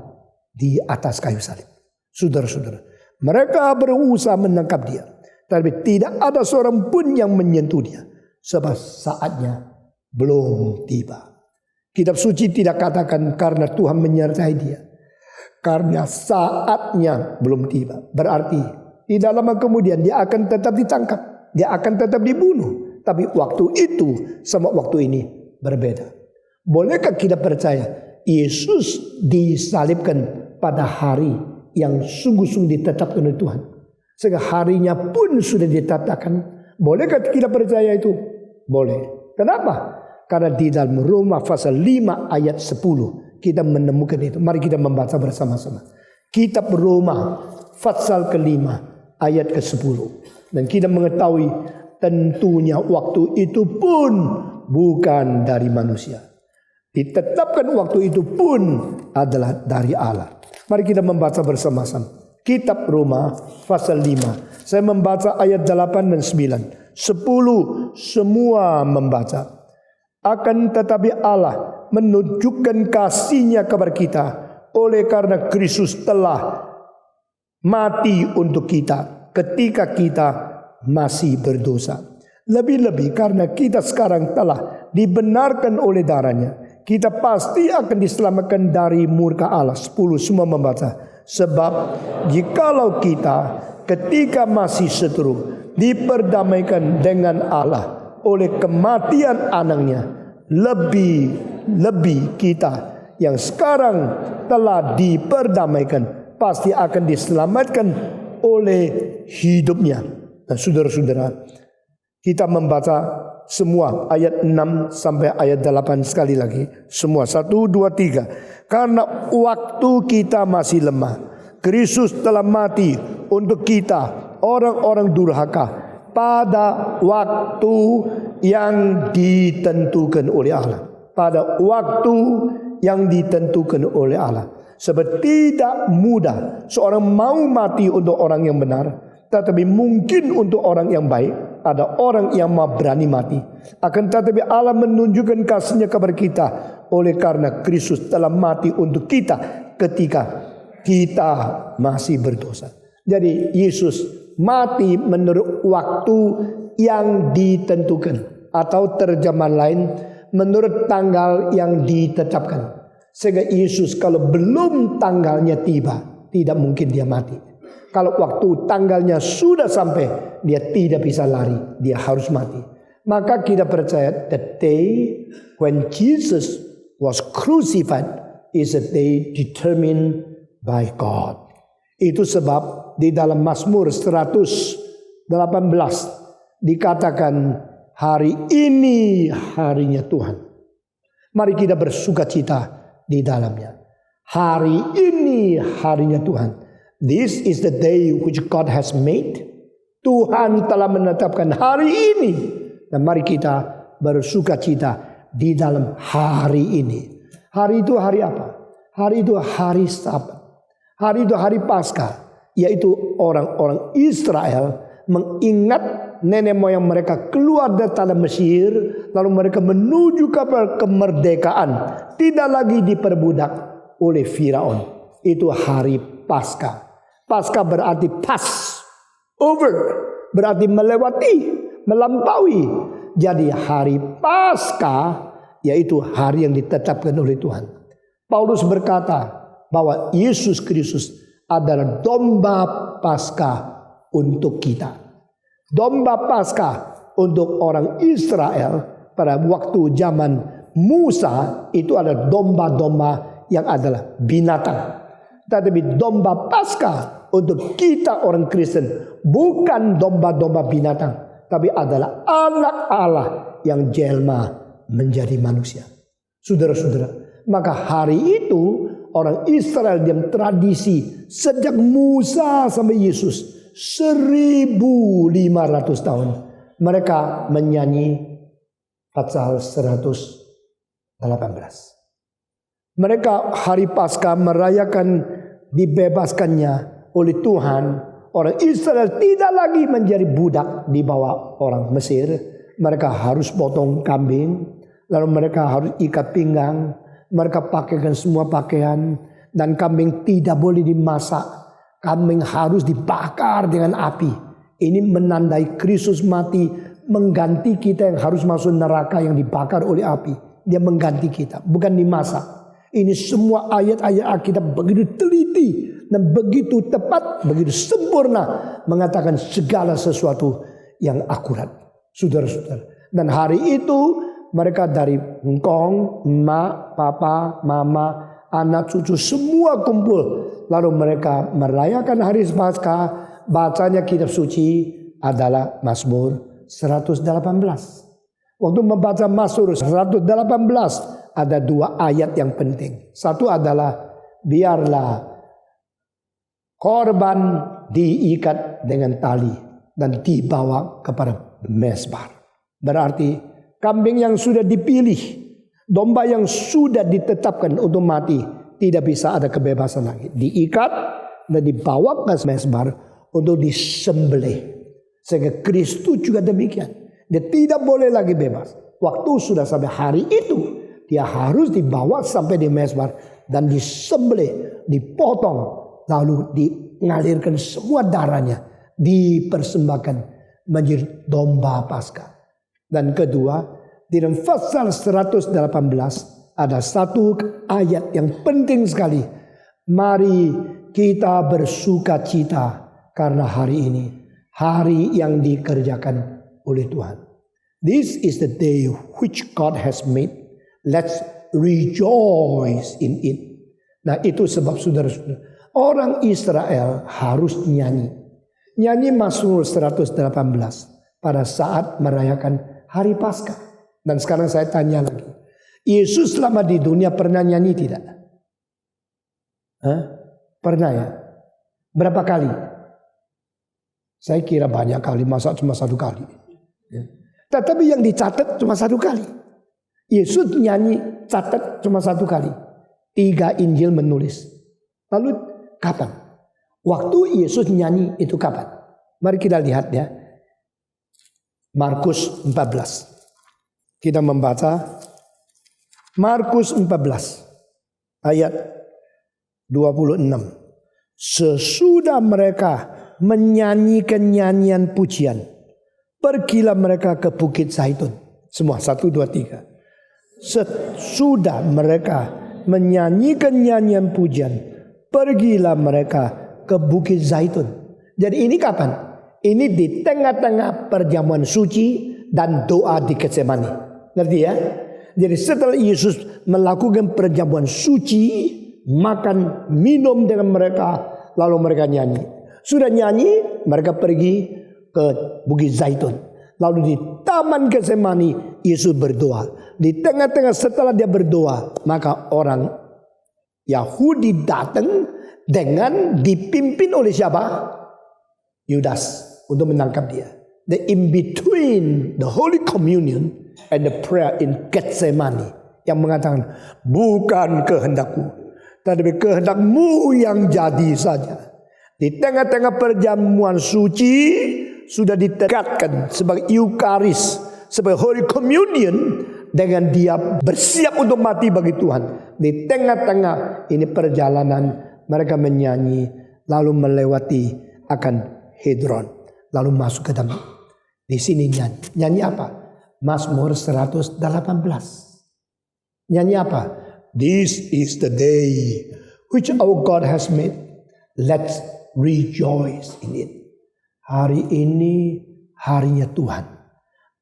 di atas kayu salib. Saudara-saudara, mereka berusaha menangkap dia, tapi tidak ada seorang pun yang menyentuh dia, sebab saatnya belum tiba. Kitab suci tidak katakan karena Tuhan menyertai dia, karena saatnya belum tiba. Berarti tidak lama kemudian dia akan tetap ditangkap, dia akan tetap dibunuh. Tapi waktu itu sama waktu ini berbeda. Bolehkah kita percaya Yesus disalibkan pada hari yang sungguh-sungguh ditetapkan oleh Tuhan, sehingga harinya pun sudah ditetapkan? Bolehkah kita percaya itu? Boleh. Kenapa? Karena di dalam Roma pasal 5 ayat 10 kita menemukan itu. Mari kita membaca bersama-sama. Kitab Roma pasal ke-5 ayat ke-10. Dan kita mengetahui tentunya waktu itu pun bukan dari manusia. Ditetapkan waktu itu pun adalah dari Allah. Mari kita membaca bersama-sama. Kitab Roma pasal 5. Saya membaca ayat 8 dan 9. 10 semua membaca. Akan tetapi Allah menunjukkan kasih-Nya kepada kita oleh karena Kristus telah mati untuk kita ketika kita masih berdosa. Lebih-lebih karena kita sekarang telah dibenarkan oleh darah-Nya, kita pasti akan diselamatkan dari murka Allah. 10 semua membaca. Sebab jikalau kita ketika masih seteru diperdamaikan dengan Allah oleh kematian anaknya, lebih kita yang sekarang telah diperdamaikan pasti akan diselamatkan oleh hidupnya. Nah, saudara-saudara, kita membaca semua ayat 6 sampai ayat 8 sekali lagi. Semua 1, 2, 3. Karena waktu kita masih lemah, Kristus telah mati untuk kita orang-orang durhaka pada waktu yang ditentukan oleh Allah. Pada waktu yang ditentukan oleh Allah. Sebab tidak mudah seorang mau mati untuk orang yang benar, tetapi mungkin untuk orang yang baik ada orang yang mau berani mati. Akan tetapi Allah menunjukkan kasih-Nya kepada kita oleh karena Kristus telah mati untuk kita ketika kita masih berdosa. Jadi Yesus mati menurut waktu yang ditentukan, atau terjemahan lain menurut tanggal yang ditetapkan. Sehingga Yesus kalau belum tanggalnya tiba, tidak mungkin dia mati. Kalau waktu tanggalnya sudah sampai, dia tidak bisa lari, dia harus mati. Maka kita percaya the day when Jesus was crucified is a day determined by God. Itu sebab di dalam Mazmur 118 dikatakan hari ini harinya Tuhan. Mari kita bersukacita di dalamnya. Hari ini harinya Tuhan. This is the day which God has made. Tuhan telah menetapkan hari ini. Dan mari kita bersukacita di dalam hari ini. Hari itu hari apa? Hari itu hari Sabat. Hari itu hari Paskah, yaitu orang-orang Israel mengingat nenek moyang mereka keluar dari tanah Mesir, lalu mereka menuju ke kemerdekaan, tidak lagi diperbudak oleh Firaun. Itu hari Paskah. Paskah berarti pass over, berarti melewati, melampaui. Jadi hari Paskah yaitu hari yang ditetapkan oleh Tuhan. Paulus berkata bahwa Yesus Kristus adalah domba Paskah untuk kita. Domba Paskah untuk orang Israel pada waktu zaman Musa itu adalah domba-domba yang adalah binatang. Tetapi domba Paskah untuk kita orang Kristen bukan domba-domba binatang, tapi adalah anak Allah yang jelma menjadi manusia. Saudara-saudara, maka hari itu orang Israel yang tradisi sejak Musa sampai Yesus 1500 tahun mereka menyanyi pasal 118. Mereka hari Paskah merayakan dibebaskannya oleh Tuhan. Orang Israel tidak lagi menjadi budak di bawah orang Mesir. Mereka harus potong kambing, lalu mereka harus ikat pinggang, mereka pakaikan semua pakaian, dan kambing tidak boleh dimasak. Kambing harus dibakar dengan api. Ini menandai Kristus mati mengganti kita yang harus masuk neraka yang dibakar oleh api. Dia mengganti kita, bukan dimasak. Ini semua ayat-ayat Alkitab begitu teliti dan begitu tepat, begitu sempurna mengatakan segala sesuatu yang akurat, saudara-saudara. Dan hari itu mereka dari engkong, emak, papa, mama, anak, cucu semua kumpul. Lalu mereka merayakan hari Paskah. Bacanya kitab suci adalah Mazmur 118. Waktu membaca Mazmur 118 ada dua ayat yang penting. Satu adalah biarlah korban diikat dengan tali dan dibawa kepada mezbar. Berarti kambing yang sudah dipilih, domba yang sudah ditetapkan untuk mati, tidak bisa ada kebebasan lagi. Diikat dan dibawa ke mezbar untuk disembelih. Sehingga Kristus juga demikian. Dia tidak boleh lagi bebas. Waktu sudah sampai hari itu, dia harus dibawa sampai di mezbar dan disembelih, dipotong, lalu mengalirkan semua darahnya, dipersembahkan menjadi domba Paskah. Dan kedua, di dalam pasal 118 ada satu ayat yang penting sekali. Mari kita bersukacita karena hari ini, hari yang dikerjakan oleh Tuhan. This is the day which God has made. Let's rejoice in it. Nah, itu sebab saudara-saudara, orang Israel harus nyanyi. Nyanyi Mazmur 118 pada saat merayakan hari Paskah. Dan sekarang saya tanya lagi, Yesus selama di dunia pernah nyanyi tidak? Pernah ya? Berapa kali? Saya kira banyak kali, masa cuma satu kali. Tetapi yang dicatat cuma satu kali. Yesus nyanyi catat cuma satu kali. 3 Injil menulis. Lalu kapan? Waktu Yesus nyanyi itu kapan? Mari kita lihat ya. Markus 14. Kita membaca Markus 14 ayat 26. Sesudah mereka menyanyikan nyanyian pujian, pergilah mereka ke Bukit Zaitun. Semua 1, 2, 3. Sesudah mereka menyanyikan nyanyian pujian, pergilah mereka ke Bukit Zaitun. Jadi ini kapan? Ini di tengah-tengah perjamuan suci dan doa di Getsemani. Ngerti ya? Jadi setelah Yesus melakukan perjamuan suci, makan, minum dengan mereka, lalu mereka nyanyi. Sudah nyanyi, mereka pergi ke Bukit Zaitun. Lalu di Taman Getsemani, Yesus berdoa. Di tengah-tengah setelah dia berdoa, maka orang Yahudi datang dengan dipimpin oleh siapa? Yudas untuk menangkap dia. The in between the Holy Communion and the prayer in Getsemani, yang mengatakan bukan kehendakku, tetapi kehendakmu yang jadi saja. Di tengah-tengah perjamuan suci sudah ditegakkan sebagai Eucharis, sebagai Holy Communion, dengan dia bersiap untuk mati bagi Tuhan. Di tengah-tengah ini perjalanan mereka menyanyi, lalu melewati akan Hedron, lalu masuk ke dalam. Di sini nyanyi. Nyanyi apa? Mazmur 118. Nyanyi apa? This is the day which our God has made. Let's rejoice in it. Hari ini harinya Tuhan.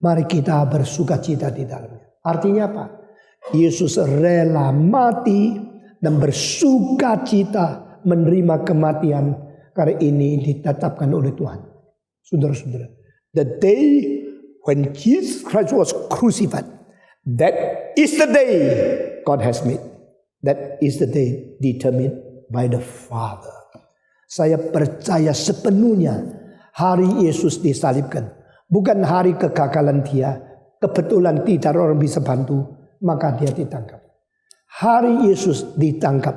Mari kita bersukacita di dalamnya. Artinya apa? Yesus rela mati dan bersukacita menerima kematian karena ini ditetapkan oleh Tuhan. Saudara-saudara, the day when Jesus Christ was crucified, that is the day God has made. That is the day determined by the Father. Saya percaya sepenuhnya hari Yesus disalibkan Bukan hari kegagalan dia, kebetulan tidak orang bisa bantu, maka dia ditangkap. Hari Yesus ditangkap,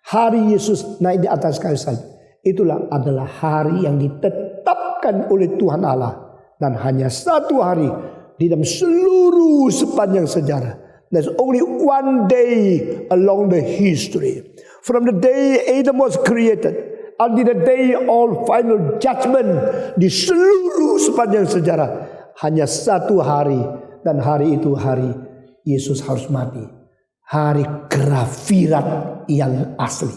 hari Yesus naik di atas kayu salib, itulah adalah hari yang ditetapkan oleh Tuhan Allah. Dan hanya satu hari di dalam seluruh sepanjang sejarah. There's only one day along the history. From the day Adam was created until the day all final judgment, di seluruh sepanjang sejarah hanya satu hari, dan hari itu hari Yesus harus mati. Hari grafirat yang asli,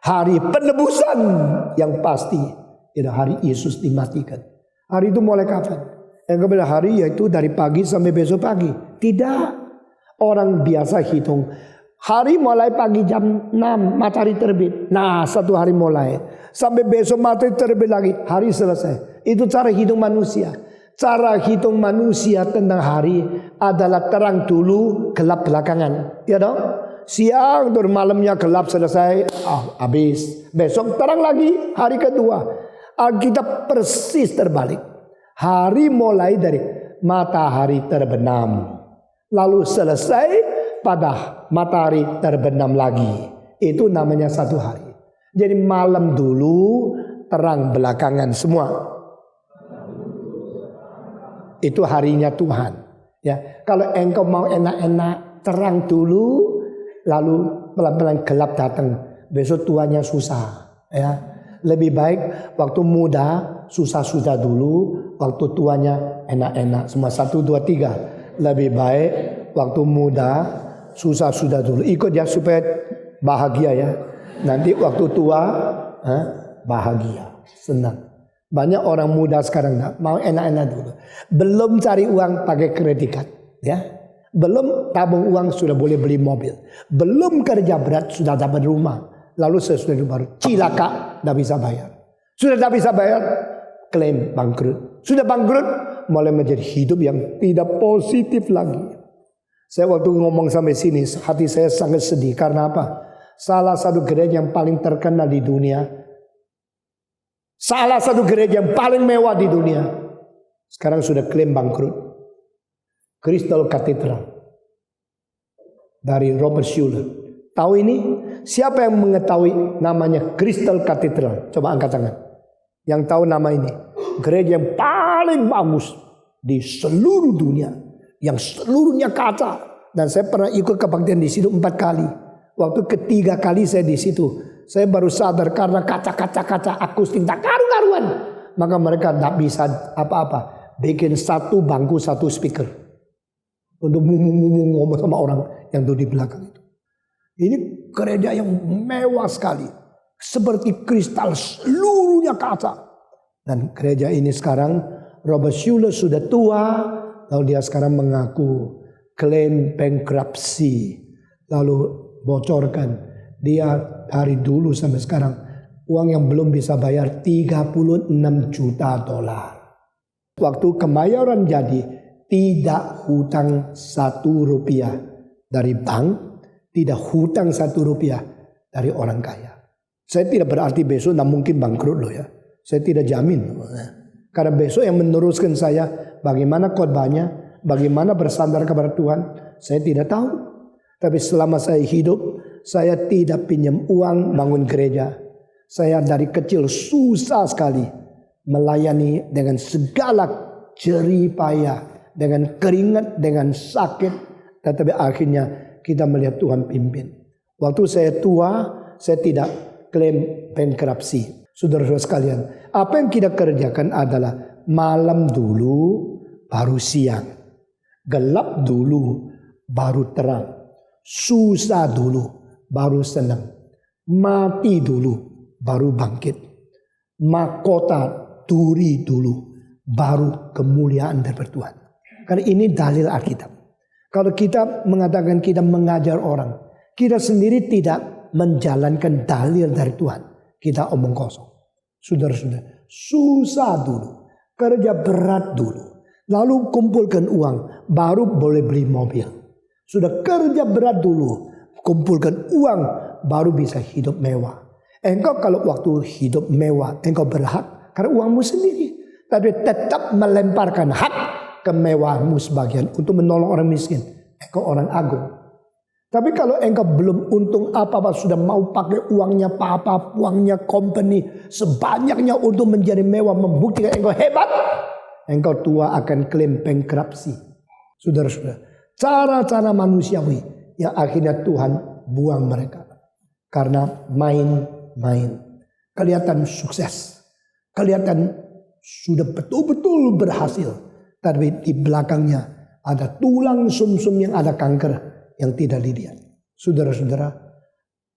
hari penebusan yang pasti, itu hari Yesus dimatikan. Hari itu mulai kapan? Yang kemudian hari yaitu dari pagi sampai besok pagi. Tidak. Orang biasa hitung hari mulai pagi jam 6 matahari terbit. Nah, satu hari mulai sampai besok matahari terbit lagi, hari selesai. Itu cara hitung manusia. Cara hitung manusia tentang hari adalah terang dulu, gelap belakangan. Ya dong? Siang terus malamnya gelap selesai, habis. Besok terang lagi, hari kedua. Alkitab persis terbalik. Hari mulai dari matahari terbenam, lalu selesai pada matahari terbenam lagi. Itu namanya satu hari. Jadi malam dulu, terang belakangan semua. Itu harinya Tuhan. Ya, kalau engkau mau enak-enak, terang dulu, lalu pelan-pelan gelap datang. Besok tuanya susah. Ya, lebih baik waktu muda susah-susah dulu, waktu tuanya enak-enak. Semua 1, 2, 3. Lebih baik waktu muda susah-susah dulu. Ikut ya supaya bahagia ya. Nanti waktu tua bahagia, senang. Banyak orang muda sekarang mau enak-enak dulu. Belum cari uang pakai kredit card, ya. Belum tabung uang sudah boleh beli mobil. Belum kerja berat sudah dapat rumah. Lalu sesudah itu baru cilaka, tidak bisa bayar. Sudah tidak bisa bayar, klaim bangkrut. Sudah bangkrut, mulai menjadi hidup yang tidak positif lagi. Saya waktu ngomong sampai sini, hati saya sangat sedih. Karena apa? Salah satu gereja yang paling terkenal di dunia, salah satu gereja yang paling mewah di dunia, sekarang sudah klaim bangkrut. Crystal Cathedral dari Robert Schuller. Tahu ini? Siapa yang mengetahui namanya Crystal Cathedral? Coba angkat tangan. Yang tahu nama ini. Gereja yang paling bagus di seluruh dunia, yang seluruhnya kaca. Dan saya pernah ikut kebaktian di situ 4 kali. Waktu ketiga kali saya di situ, saya baru sadar karena kaca akustik tak karu-karuan. Maka mereka tidak bisa apa-apa. Bikin satu bangku, satu speaker untuk ngomong sama orang yang duduk di belakang itu. Ini gereja yang mewah sekali, seperti kristal, seluruhnya kaca. Dan gereja ini sekarang Robert Schuller sudah tua, lalu dia sekarang mengaku klaim bankruptcy, lalu bocorkan dia dari dulu sampai sekarang uang yang belum bisa bayar $36 juta. Waktu kemayoran jadi, tidak hutang 1 rupiah dari bank, tidak hutang 1 rupiah dari orang kaya. Saya tidak berarti besok tidak mungkin bangkrut loh ya. Saya tidak jamin. Karena besok yang meneruskan saya, bagaimana khotbahnya, bagaimana bersandar kepada Tuhan, saya tidak tahu. Tapi selama saya hidup, saya tidak pinjam uang bangun gereja. Saya dari kecil susah sekali melayani dengan segala jerih payah, dengan keringat, dengan sakit. Tetapi akhirnya kita melihat Tuhan pimpin. Waktu saya tua, saya tidak klaim bankruptcy. Saudara-saudara sekalian, apa yang kita kerjakan adalah malam dulu baru siang, gelap dulu baru terang, susah dulu baru senang, mati dulu baru bangkit, mahkota duri dulu baru kemuliaan dari Tuhan. Karena ini dalil Alkitab. Kalau kita mengatakan kita mengajar orang, kita sendiri tidak menjalankan dalil dari Tuhan, kita omong kosong. Saudara-saudara, susah dulu, kerja berat dulu, lalu kumpulkan uang, baru boleh beli mobil. Sudah kerja berat dulu, kumpulkan uang, baru bisa hidup mewah. Engkau kalau waktu hidup mewah, engkau berhak karena uangmu sendiri. tapi tetap melemparkan hak kemewahanmu sebagian untuk menolong orang miskin. Engkau orang agung. Tapi kalau engkau belum untung apa-apa, sudah mau pakai uangnya papa, uangnya company, sebanyaknya untuk menjadi mewah, membuktikan engkau hebat, engkau tua akan klaim bankruptcy. Saudara-saudara, cara-cara manusiawi yang akhirnya Tuhan buang mereka. Karena main-main. Kelihatan sukses. Kelihatan sudah betul-betul berhasil. Tapi di belakangnya ada tulang sumsum yang ada kanker yang tidak dilihat. Saudara-saudara,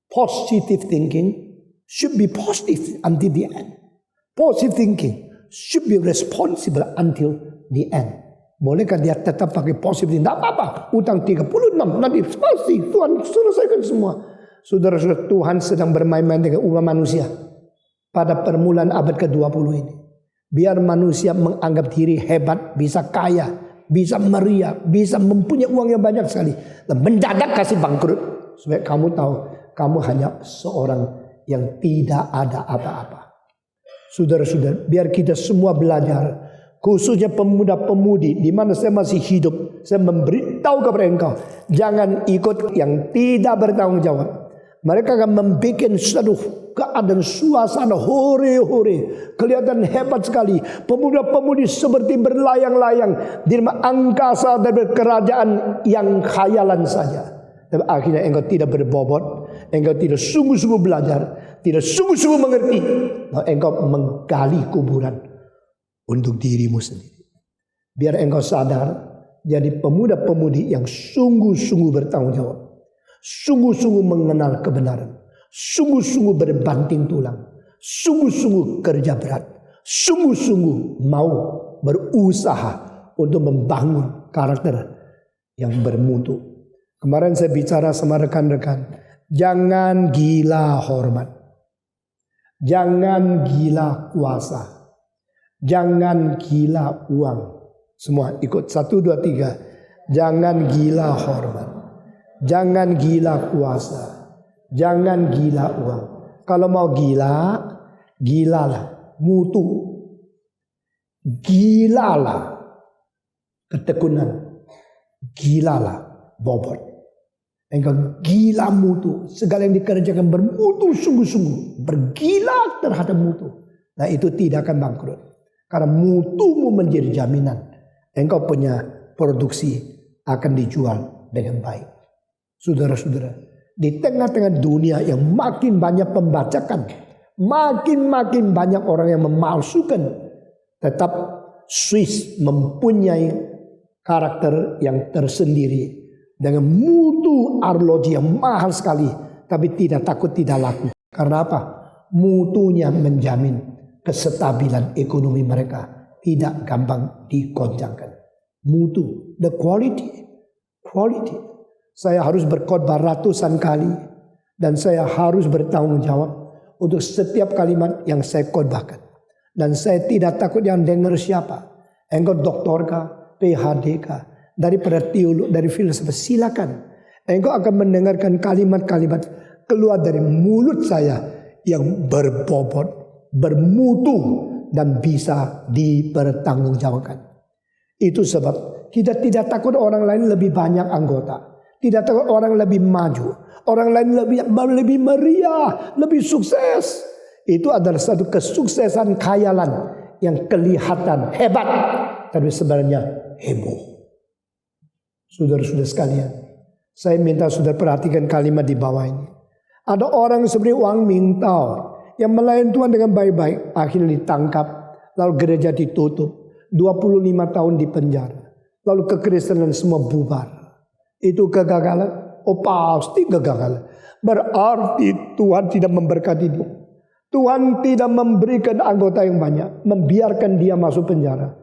positive thinking should be positive until the end. Positive thinking should be responsible until the end. Bolehkah dia tetap pakai positif? Tidak apa-apa. Utang 36, nanti pasti Tuhan selesaikan semua. Saudara-saudara, Tuhan sedang bermain-main dengan umat manusia. Pada permulaan abad ke-20 ini. Biar manusia menganggap diri hebat, bisa kaya, bisa meriah, bisa mempunyai uang yang banyak sekali. Dan mendadak kasih bangkrut. Supaya kamu tahu, kamu hanya seorang yang tidak ada apa-apa. Saudara-saudara, biar kita semua belajar, khususnya pemuda-pemudi di mana saya masih hidup, saya memberitahu kepada engkau, jangan ikut yang tidak bertanggung jawab. Mereka akan membuat suatu keadaan suasana hore-hore, kelihatan hebat sekali. Pemuda-pemudi seperti berlayang-layang di angkasa dan kerajaan yang khayalan saja. Dan akhirnya engkau tidak berbobot, engkau tidak sungguh-sungguh belajar, tidak sungguh-sungguh mengerti, engkau menggali kuburan untuk dirimu sendiri. Biar engkau sadar, jadi pemuda-pemudi yang sungguh-sungguh bertanggung jawab, sungguh-sungguh mengenal kebenaran, sungguh-sungguh berbanting tulang, sungguh-sungguh kerja berat, sungguh-sungguh mau berusaha untuk membangun karakter yang bermutu. Kemarin saya bicara sama rekan-rekan, jangan gila hormat, jangan gila kuasa, jangan gila uang. Semua ikut 1, 2, 3. Jangan gila hormat, jangan gila kuasa, jangan gila uang. Kalau mau gila, gilalah mutu, gilalah ketekunan, gilalah bobot. Engkau gila mutu, segala yang dikerjakan bermutu sungguh-sungguh, bergila terhadap mutu. Nah itu tidak akan bangkrut, karena mutumu menjadi jaminan engkau punya produksi akan dijual dengan baik. Saudara-saudara, di tengah-tengah dunia yang makin banyak pembajakan, makin banyak orang yang memalsukan, tetap Swiss mempunyai karakter yang tersendiri dengan mutu arloji yang mahal sekali, tapi tidak takut tidak laku. Karena apa? Mutunya menjamin kestabilan ekonomi mereka, tidak gampang digoncangkan. Mutu, the quality. Saya harus berkhotbah ratusan kali dan saya harus bertanggung jawab untuk setiap kalimat yang saya khotbahkan. Dan saya tidak takut yang dengar siapa. Engkau doktor kah, PhD kah, daripada teolog, dari filsafat, silakan. Engkau akan mendengarkan kalimat-kalimat keluar dari mulut saya yang berbobot, bermutu, dan bisa dipertanggungjawabkan. Itu sebab kita tidak takut orang lain lebih banyak anggota. Tidak takut orang lebih maju. Orang lain lebih meriah, lebih sukses. Itu adalah satu kesuksesan khayalan yang kelihatan hebat, tapi sebenarnya heboh. Saudara-saudara sekalian, saya minta saudara perhatikan kalimat di bawah ini. Ada orang seperti Wang Mingtao yang melayani Tuhan dengan baik-baik, akhirnya ditangkap, lalu gereja ditutup, 25 tahun di penjara, lalu kekristenan semua bubar. Itu kegagalan? Oh pasti kegagalan. Berarti Tuhan tidak memberkati dia. Tuhan tidak memberikan anggota yang banyak, membiarkan dia masuk penjara.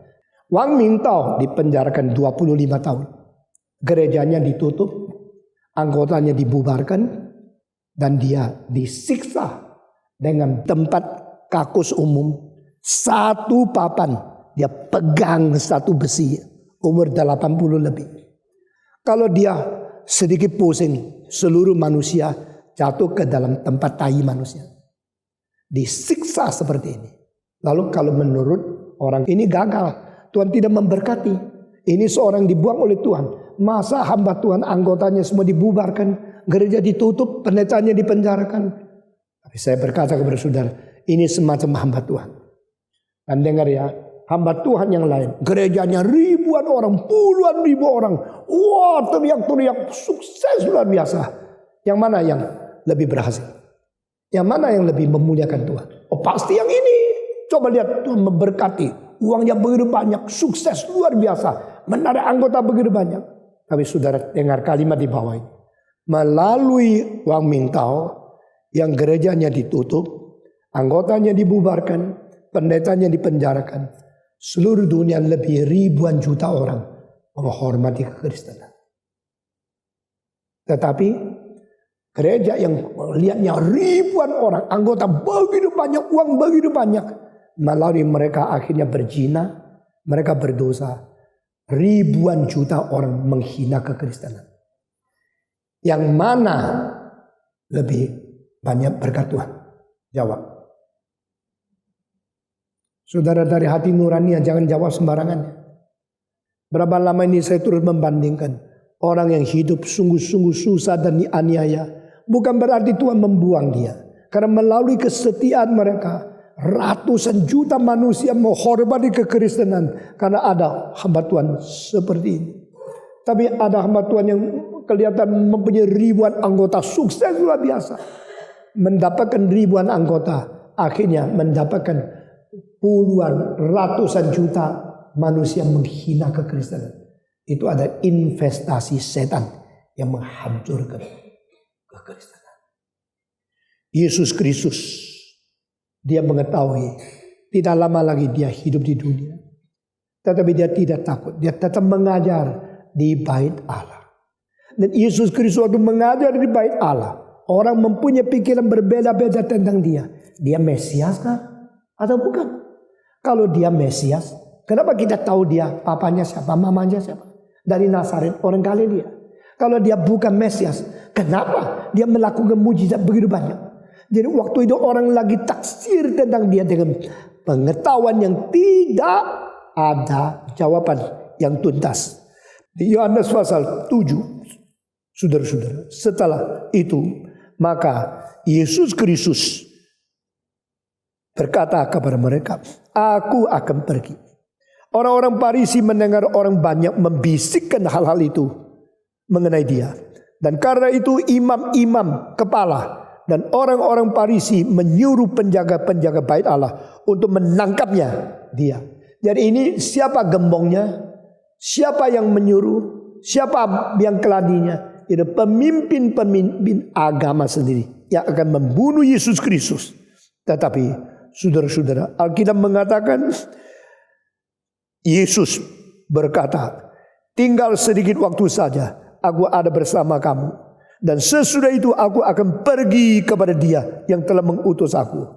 Wang Mingtao dipenjarakan 25 tahun. Gerejanya ditutup, anggotanya dibubarkan, dan dia disiksa dengan tempat kakus umum. Satu papan, dia pegang satu besi, umur 80 lebih. Kalau dia sedikit pusing, seluruh manusia jatuh ke dalam tempat tai manusia. Disiksa seperti ini. Lalu kalau menurut orang ini gagal. Tuhan tidak memberkati. Ini seorang dibuang oleh Tuhan. Masa hamba Tuhan anggotanya semua dibubarkan, gereja ditutup, pendetanya dipenjarakan. Tapi saya berkata kepada saudara, ini semacam hamba Tuhan. Dan dengar ya, hamba Tuhan yang lain, gerejanya ribuan orang, puluhan ribu orang. Wah, teriak-teriak, sukses luar biasa. Yang mana yang lebih berhasil? Yang mana yang lebih memuliakan Tuhan? Oh, pasti yang ini. Coba lihat, Tuhan memberkati. Uangnya begitu banyak, sukses luar biasa. Menarik anggota begitu banyak. Tapi saudara dengar kalimat di bawah ini. Melalui Wang Mingtao yang gerejanya ditutup, anggotanya dibubarkan, pendetanya dipenjarakan. Seluruh dunia lebih ribuan juta orang menghormati kekristenan. Tetapi gereja yang lihatnya ribuan orang, anggota begitu banyak, uang begitu banyak. Melalui mereka akhirnya berzina, mereka berdosa. Ribuan juta orang menghina kekristenan. Yang mana lebih banyak berkat Tuhan? Jawab. Saudara dari hati nurani, jangan jawab sembarangan. Berapa lama ini saya terus membandingkan. Orang yang hidup sungguh-sungguh susah dan dianiaya. Bukan berarti Tuhan membuang dia. Karena melalui kesetiaan mereka, ratusan juta manusia menghormati kekristenan. Karena ada hamba Tuhan seperti ini. Tapi ada hamba Tuhan yang kelihatan mempunyai ribuan anggota, sukses luar biasa. Mendapatkan ribuan anggota, akhirnya mendapatkan puluhan, ratusan juta manusia menghina kekristenan. Itu ada investasi setan yang menghancurkan kekristenan. Yesus Kristus, dia mengetahui tidak lama lagi dia hidup di dunia. Tetapi dia tidak takut. Dia tetap mengajar di bait Allah. Dan Yesus Kristus waktu mengajar di bait Allah, orang mempunyai pikiran berbeda-beda tentang dia. Dia Mesias kah? Atau bukan? Kalau dia Mesias, kenapa kita tahu dia papanya siapa, mamanya siapa? Dari Nazaret, orang Galilea. Kalau dia bukan Mesias, kenapa dia melakukan mujizat begitu banyak? Jadi waktu itu orang lagi taksir tentang dia dengan pengetahuan yang tidak ada jawaban yang tuntas. Di Yohanes pasal 7, saudara-saudara, setelah itu maka Yesus Kristus berkata kepada mereka, aku akan pergi. Orang-orang Farisi mendengar orang banyak membisikkan hal-hal itu mengenai dia. Dan karena itu imam-imam kepala dan orang-orang Farisi menyuruh penjaga-penjaga bait Allah untuk menangkapnya dia. Jadi ini siapa gembongnya? Siapa yang menyuruh? Siapa yang keladinya? Itu pemimpin-pemimpin agama sendiri yang akan membunuh Yesus Kristus. Tetapi saudara-saudara, Alkitab mengatakan Yesus berkata, tinggal sedikit waktu saja, aku ada bersama kamu. Dan sesudah itu aku akan pergi kepada dia yang telah mengutus aku.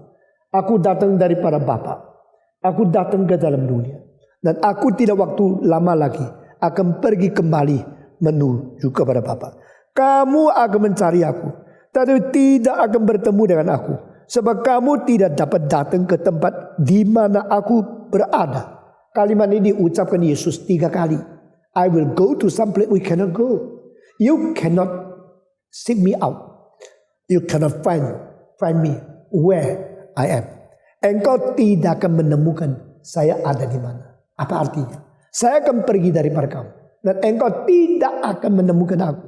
Aku datang daripada Bapa. Aku datang ke dalam dunia. Dan aku tidak waktu lama lagi akan pergi kembali menuju kepada Bapa. Kamu akan mencari aku, tapi tidak akan bertemu dengan aku. Sebab kamu tidak dapat datang ke tempat di mana aku berada. Kalimat ini diucapkan Yesus 3 kali. I will go to some place we cannot go. You cannot seek me out. You cannot find me where I am. Engkau tidak akan menemukan saya ada di mana. Apa artinya? Saya akan pergi daripada kamu. Dan engkau tidak akan menemukan aku.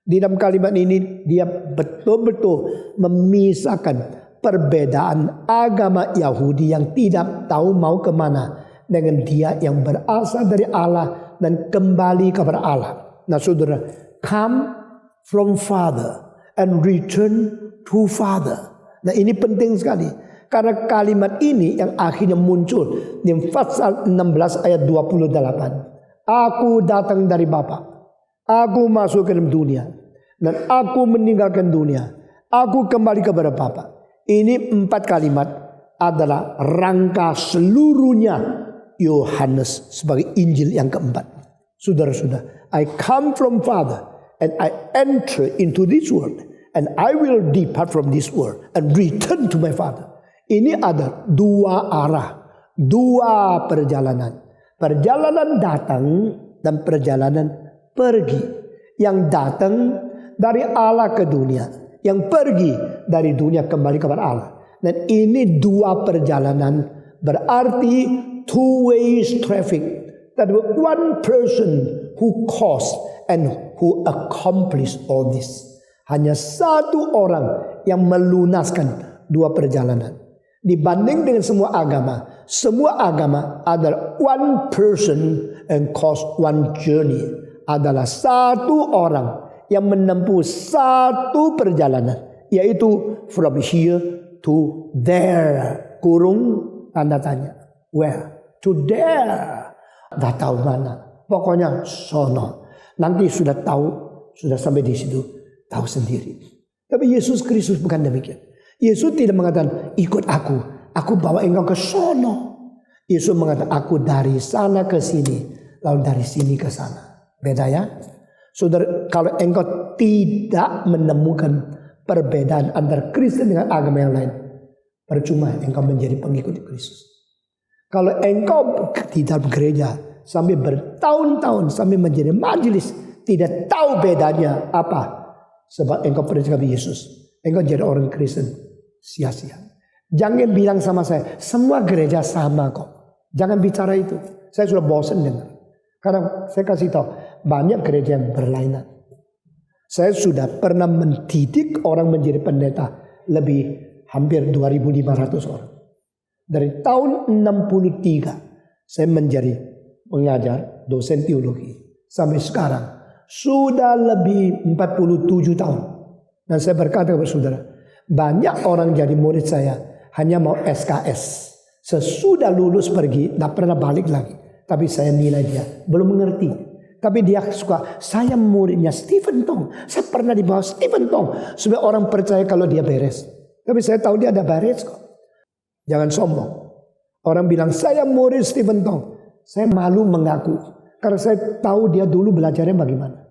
Di dalam kalimat ini dia betul-betul memisahkan perbedaan agama Yahudi yang tidak tahu mau kemana dengan dia yang berasal dari Allah dan kembali kepada Allah. Nah saudara, come from Father and return to Father. Nah ini penting sekali. Karena kalimat ini yang akhirnya muncul di pasal 16 ayat 28. Aku datang dari Bapa. Aku masuk ke dalam dunia. Dan aku meninggalkan dunia. Aku kembali kepada Bapa. Ini 4 kalimat adalah rangka seluruhnya Yohanes sebagai Injil yang keempat. Saudara-saudara, I come from Father and I enter into this world and I will depart from this world and return to my Father. Ini ada 2 arah, dua perjalanan. Perjalanan datang dan perjalanan pergi. Yang datang dari Allah ke dunia. Yang pergi dari dunia kembali kepada Allah. Dan ini dua perjalanan berarti two ways traffic. That one person who caused and who accomplished all this. Hanya satu orang yang melunaskan dua perjalanan. Dibanding dengan semua agama adalah one person and cause one journey. Adalah satu orang yang menempuh satu perjalanan, yaitu from here to there. Kurung tanda tanya. Where? To there. Gak tahu mana. Pokoknya sono. Nanti sudah tahu, sudah sampai di situ, tahu sendiri. Tapi Yesus Kristus bukan demikian. Yesus tidak mengatakan ikut aku bawa engkau ke sono. Yesus mengatakan aku dari sana ke sini, lalu dari sini ke sana. Beda ya? Saudara, kalau engkau tidak menemukan perbedaan antara Kristen dengan agama yang lain, percuma engkau menjadi pengikut Kristus. Kalau engkau di dalam gereja sampai bertahun-tahun, sampai menjadi majelis, tidak tahu bedanya apa, sebab engkau percaya kepada Yesus, engkau jadi orang Kristen sia-sia. Jangan bilang sama saya, semua gereja sama kok. Jangan bicara itu. Saya sudah bosan dengar. Karena saya kasih tahu, banyak gereja yang berlainan. Saya sudah pernah mendidik orang menjadi pendeta lebih hampir 2.500 orang. Dari tahun 63 saya menjadi mengajar dosen teologi. Sampai sekarang sudah lebih 47 tahun. Dan saya berkata kepada saudara, banyak orang jadi murid saya hanya mau SKS. Sesudah lulus pergi, tidak pernah balik lagi. Tapi saya nilai dia, belum mengerti. Tapi dia suka, saya muridnya Stephen Tong. Saya pernah di bawah Stephen Tong. Supaya orang percaya kalau dia beres. Tapi saya tahu dia ada beres kok. Jangan sombong. Orang bilang, saya murid Stephen Tong. Saya malu mengaku. Karena saya tahu dia dulu belajarnya bagaimana.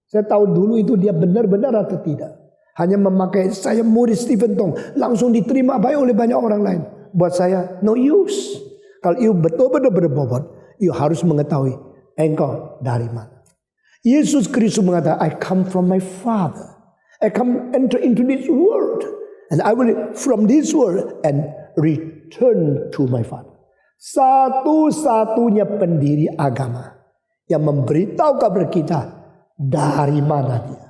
Saya tahu dulu itu dia benar-benar atau tidak. Hanya memakai saya murid Stephen Tong. Langsung diterima baik oleh banyak orang lain. Buat saya, no use. Kalau you betul-betul berbobot, you harus mengetahui engkau dari mana. Yesus Kristus mengatakan, I come from my Father. I come enter into this world. And I will from this world and return to my Father. Satu-satunya pendiri agama yang memberitahu kabar kita dari mana dia.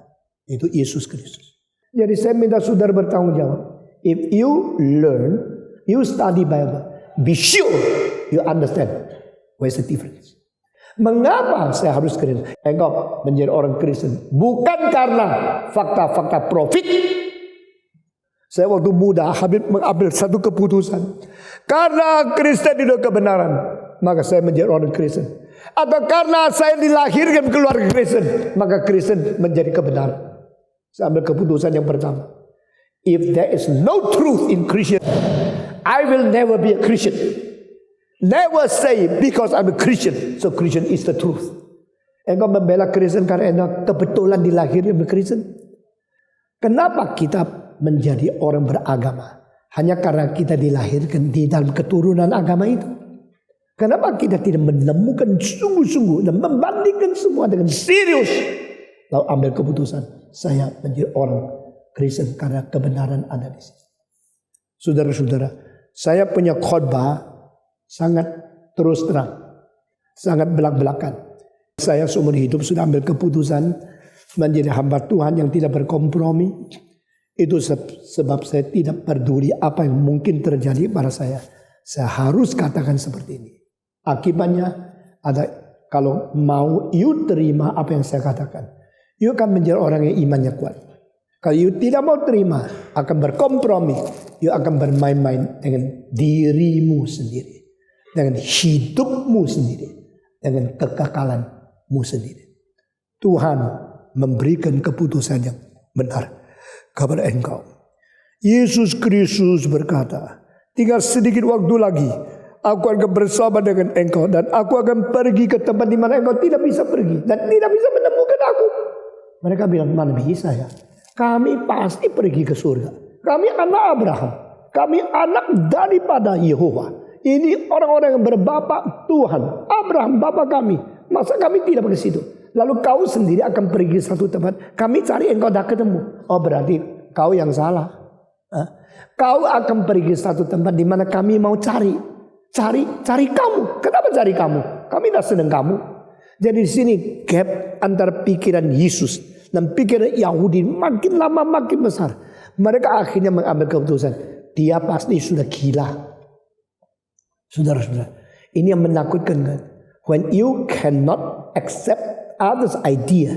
Itu Yesus Kristus. Jadi saya minta saudara bertanggung jawab. If you learn, you study Bible, be sure you understand where's the difference. Mengapa saya harus Kristen? Engkau menjadi orang Kristen bukan karena fakta-fakta profit. Saya waktu muda mengambil satu keputusan. Karena Kristen itu kebenaran, maka saya menjadi orang Kristen. Atau karena saya dilahirkan keluarga Kristen, maka Kristen menjadi kebenaran. Saya ambil keputusan yang pertama. If there is no truth in Christian, I will never be a Christian. Never say because I'm a Christian, so Christian is the truth. Engkau membela Kristen karena engkau kebetulan dilahirkan Kristen. Kenapa kita menjadi orang beragama? Hanya karena kita dilahirkan di dalam keturunan agama itu. Kenapa kita tidak menemukan sungguh-sungguh dan membandingkan semua dengan serius, lalu ambil keputusan saya menjadi orang Kristen karena kebenaran ada di sini. Saudara-saudara, saya punya khotbah sangat terus terang, sangat belak-belakan. Saya seumur hidup sudah ambil keputusan menjadi hamba Tuhan yang tidak berkompromi. Itu sebab saya tidak peduli apa yang mungkin terjadi pada saya. Saya harus katakan seperti ini. Akibatnya ada, kalau mau you terima apa yang saya katakan, you akan menjadi orang yang imannya kuat. Kalau you tidak mau terima, akan berkompromi, you akan bermain-main dengan dirimu sendiri, dengan hidupmu sendiri, dengan kekekalanmu sendiri. Tuhan memberikan keputusan yang benar kepada engkau. Yesus Kristus berkata, tinggal sedikit waktu lagi, aku akan bersama dengan engkau dan aku akan pergi ke tempat di mana engkau tidak bisa pergi dan tidak bisa menemukan aku. Mereka bilang, mana bisa ya? Kami pasti pergi ke surga. Kami anak Abraham. Kami anak daripada Yehova. Ini orang-orang yang berbapak Tuhan. Abraham, bapak kami. Masa kami tidak pergi situ? Lalu kau sendiri akan pergi ke satu tempat. Kami cari engkau dah ketemu. Oh berarti kau yang salah. Kau akan pergi ke satu tempat di mana kami mau cari. Cari kamu. Kenapa cari kamu? Kami dah senang kamu. Jadi di sini gap antara pikiran Yesus dan pikiran Yahudi makin lama makin besar. Mereka akhirnya mengambil keputusan. Dia pasti sudah gila. Saudara-saudara, ini yang menakutkan kan? When you cannot accept others' idea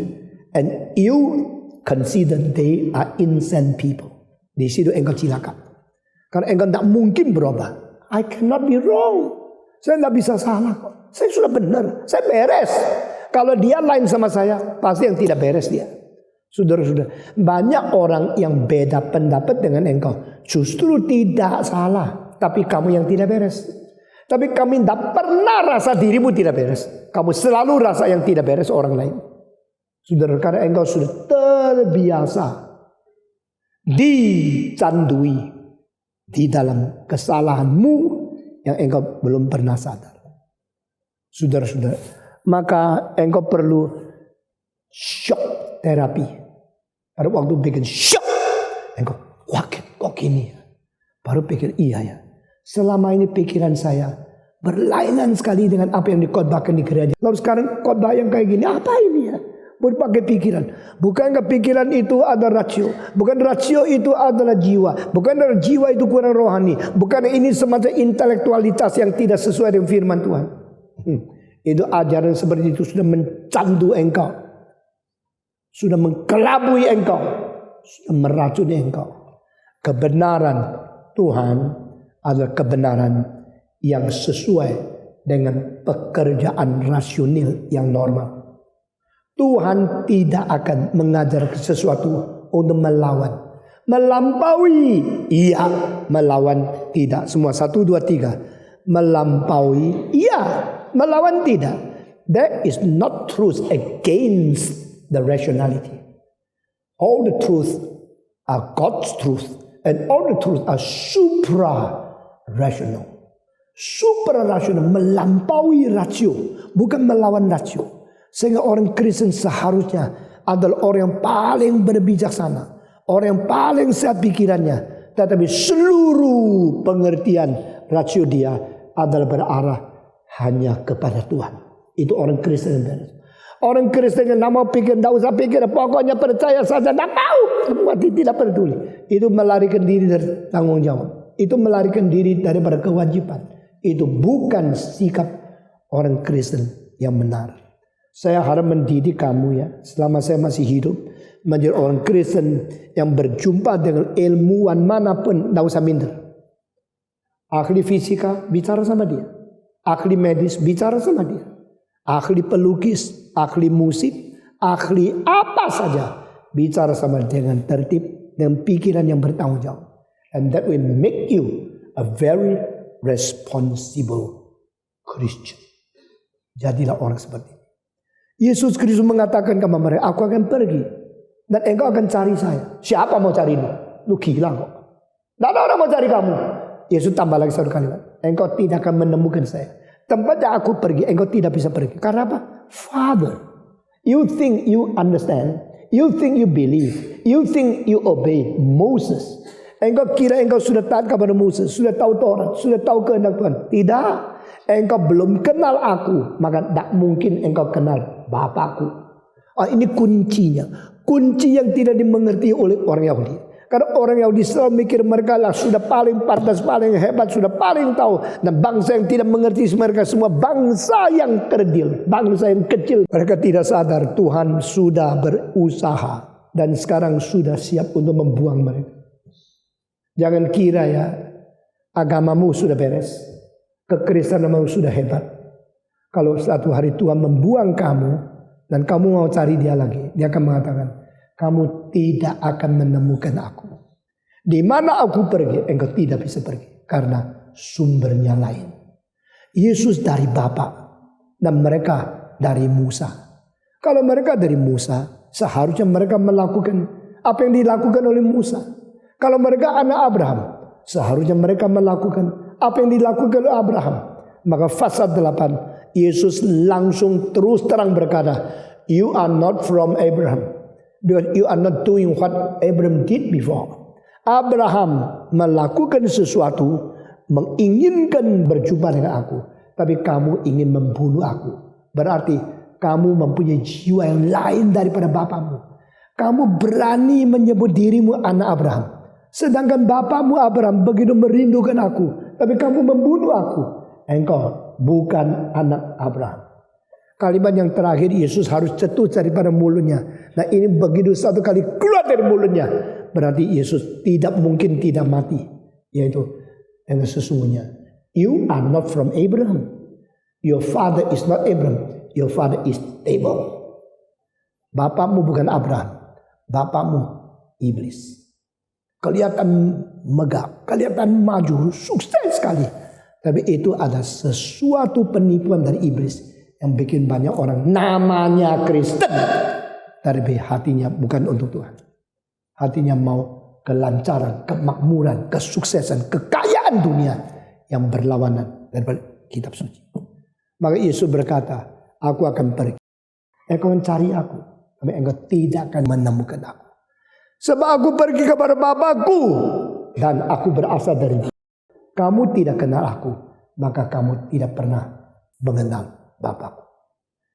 and you consider they are insane people, di situ engkau cilaka. Karena engkau tidak mungkin berubah. I cannot be wrong. Saya tidak bisa salah kok. Saya sudah benar. Saya beres. Kalau dia lain sama saya, pasti yang tidak beres dia. Saudara-saudara, banyak orang yang beda pendapat dengan engkau. Justru tidak salah. Tapi kamu yang tidak beres. Tapi kami tidak pernah rasa dirimu tidak beres. Kamu selalu rasa yang tidak beres orang lain. Saudara, karena engkau sudah terbiasa dicandui di dalam kesalahanmu yang engkau belum pernah sadar. Saudara-saudara, maka engkau perlu shock terapi. Pada waktu bikin shock, engkau kaget kok gini. Baru pikir iya ya. Selama ini pikiran saya berlainan sekali dengan apa yang dikhotbahkan di gereja. Lalu sekarang khotbah yang kayak gini, apa ini ya? Berbagai pikiran. Bukankah pikiran itu adalah rasio? Bukan rasio itu adalah jiwa. Bukan jiwa itu kurang rohani. Bukan ini semacam intelektualitas yang tidak sesuai dengan firman Tuhan. Itu ajaran seperti itu sudah mencandu engkau. Sudah mengkelabui engkau. Sudah meracuni engkau. Kebenaran Tuhan adalah kebenaran yang sesuai dengan pekerjaan rasional yang normal. Tuhan tidak akan mengajar sesuatu untuk melawan. Melampaui, iya. Melawan, tidak. Semua 1, 2, 3. Melampaui, iya. Melawan, tidak. There is not truth against the rationality. All the truth are God's truth. And all the truth are supra-rational. Supra-rational melampaui rasio, bukan melawan rasio. Sehingga orang Kristen seharusnya adalah orang yang paling berbijaksana, orang yang paling sehat pikirannya, tetapi seluruh pengertian rasio dia adalah berarah hanya kepada Tuhan. Itu orang Kristen yang benar. Orang Kristen yang nama pikir, tidak usah pikir, pokoknya percaya saja, tidak tahu, mati tidak peduli. Itu melarikan diri dari tanggung jawab. Itu melarikan diri daripada kewajiban. Itu bukan sikap orang Kristen yang benar. Saya harap mendidik kamu ya, selama saya masih hidup, menjadi orang Kristen yang berjumpa dengan ilmuwan manapun, tidak usah minder. Ahli fisika, bicara sama dia. Ahli medis, bicara sama dia. Ahli pelukis, ahli musik, ahli apa saja, bicara sama dengan tertib dan pikiran yang bertanggung jawab. And that will make you a very responsible Christian. Jadilah orang seperti ini. Yesus Kristus mengatakan kepada mereka, aku akan pergi dan engkau akan cari saya. Siapa mau cari lu? Lu gila kok. Tidak ada orang mau cari kamu. Yesus tambah lagi satu kalimat, engkau tidak akan menemukan saya. Tempat yang aku pergi, engkau tidak bisa pergi. Karena apa? Father. You think you understand. You think you believe. You think you obey Moses. Engkau kira engkau sudah taat kepada Moses. Sudah tahu Taurat. Sudah tahu kehendak Tuhan. Tidak. Engkau belum kenal aku. Maka tidak mungkin engkau kenal Bapakku. Ini kuncinya. Kunci yang tidak dimengerti oleh orang Yahudi. Karena orang Yahudi selalu mikir mereka lah sudah paling pantas, paling hebat, sudah paling tahu. Dan bangsa yang tidak mengerti mereka semua bangsa yang kerdil, bangsa yang kecil. Mereka tidak sadar Tuhan sudah berusaha dan sekarang sudah siap untuk membuang mereka. Jangan kira ya agamamu sudah beres, kekristenanmu sudah hebat. Kalau suatu hari Tuhan membuang kamu dan kamu mau cari dia lagi, dia akan mengatakan, kamu tidak akan menemukan aku. Di mana aku pergi, engkau tidak bisa pergi. Karena sumbernya lain. Yesus dari Bapa dan mereka dari Musa. Kalau mereka dari Musa, seharusnya mereka melakukan apa yang dilakukan oleh Musa. Kalau mereka anak Abraham, seharusnya mereka melakukan apa yang dilakukan oleh Abraham. Maka pasal 8 Yesus langsung terus terang berkata, you are not from Abraham, because you are not doing what Abraham did before. Abraham melakukan sesuatu, menginginkan berjumpa dengan aku, tapi kamu ingin membunuh aku. Berarti kamu mempunyai jiwa yang lain daripada bapamu. Kamu berani menyebut dirimu anak Abraham, sedangkan bapamu Abraham begitu merindukan aku, tapi kamu membunuh aku. Engkau bukan anak Abraham. Kalimat yang terakhir Yesus harus cetus daripada mulutnya. Nah, ini begitu satu kali keluar dari mulutnya, berarti Yesus tidak mungkin tidak mati. Yaitu yang sesungguhnya, you are not from Abraham. Your father is not Abraham. Your father is devil. Bapakmu bukan Abraham. Bapakmu iblis. Kelihatan megah, kelihatan maju, sukses sekali. Tapi itu ada sesuatu penipuan dari iblis yang bikin banyak orang namanya Kristen, tapi hatinya bukan untuk Tuhan. Hatinya mau kelancaran, kemakmuran, kesuksesan, kekayaan dunia yang berlawanan daripada kitab suci. Maka Yesus berkata, aku akan pergi. Engkau mencari aku, tapi engkau tidak akan menemukan aku. Sebab aku pergi kepada Bapakku dan aku berasal dari Dia. Kamu tidak kenal aku, maka kamu tidak pernah mengenal Bapakku.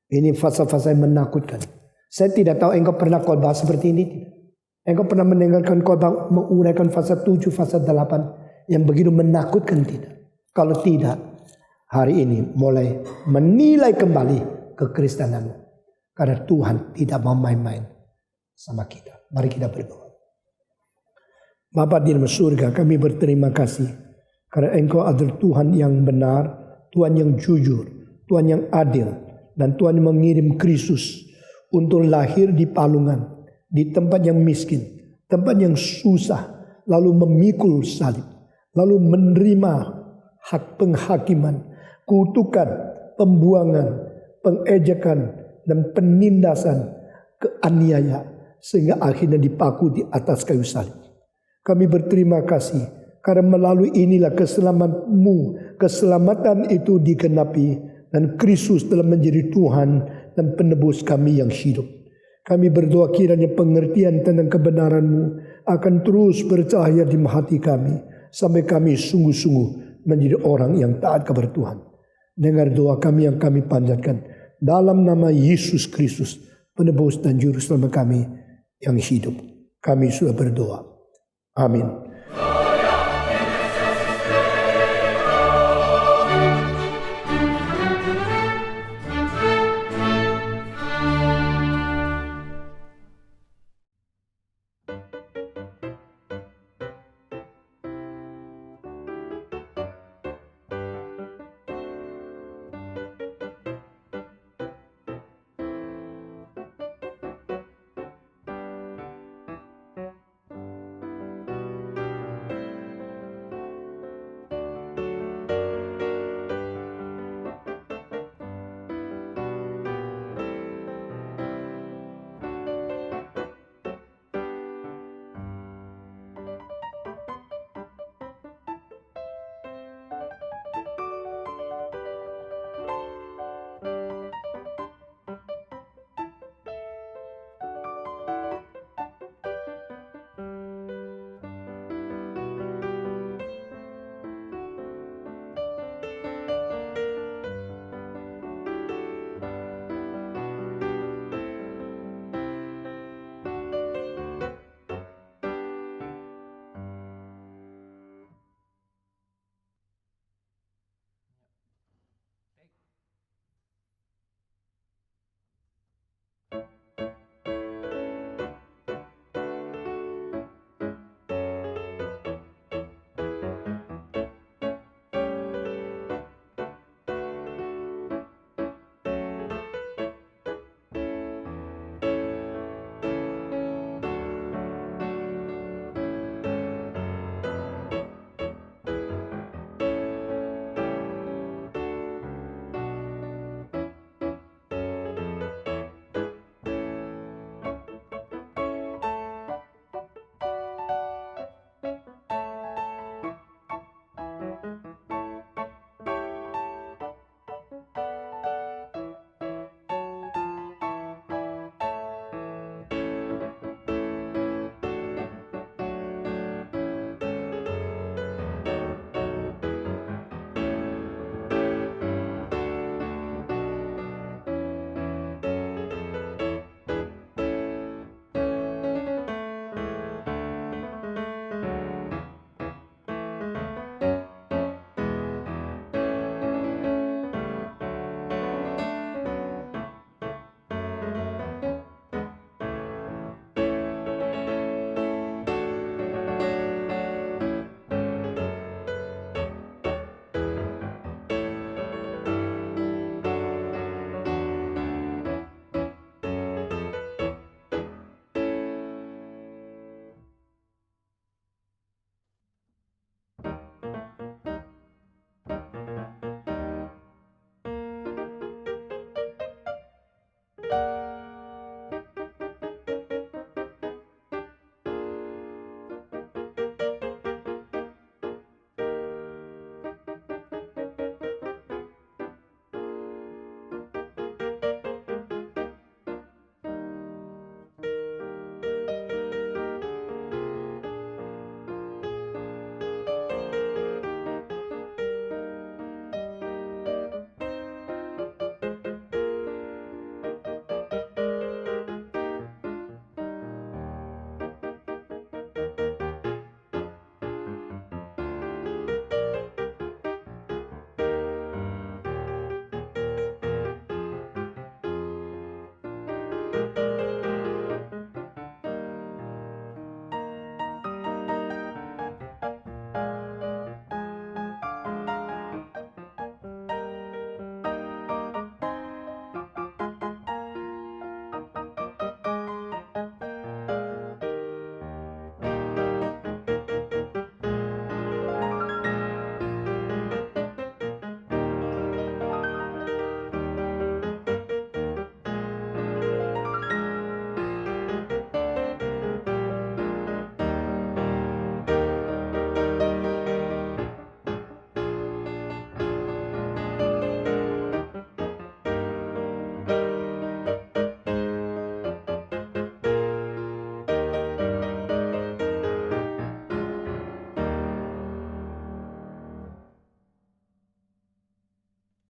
Ini fasa-fasa yang menakutkan. Saya tidak tahu engkau pernah khotbah seperti ini. Engkau pernah mendengarkan khotbah menguraikan fasa 7, fasa 8 yang begitu menakutkan tidak? Kalau tidak, hari ini mulai menilai kembali kekristenanmu. Karena Tuhan tidak mau main-main sama kita. Mari kita berdoa. Bapa di dalam surga, kami berterima kasih karena Engkau adalah Tuhan yang benar, Tuhan yang jujur, Tuhan yang adil, dan Tuhan yang mengirim Kristus untuk lahir di palungan, di tempat yang miskin, tempat yang susah, lalu memikul salib, lalu menerima hak penghakiman, kutukan, pembuangan, pengejekan, dan penindasan, keaniaya, sehingga akhirnya dipaku di atas kayu salib. Kami berterima kasih karena melalui inilah keselamatanmu, keselamatan itu digenapi dan Kristus telah menjadi Tuhan dan penebus kami yang hidup. Kami berdoa kiranya pengertian tentang kebenaran-Mu akan terus bercahaya di hati kami sampai kami sungguh-sungguh menjadi orang yang taat kepada Tuhan. Dengar doa kami yang kami panjatkan dalam nama Yesus Kristus, penebus dan juru selamat kami yang hidup. Kami sudah berdoa. Amin.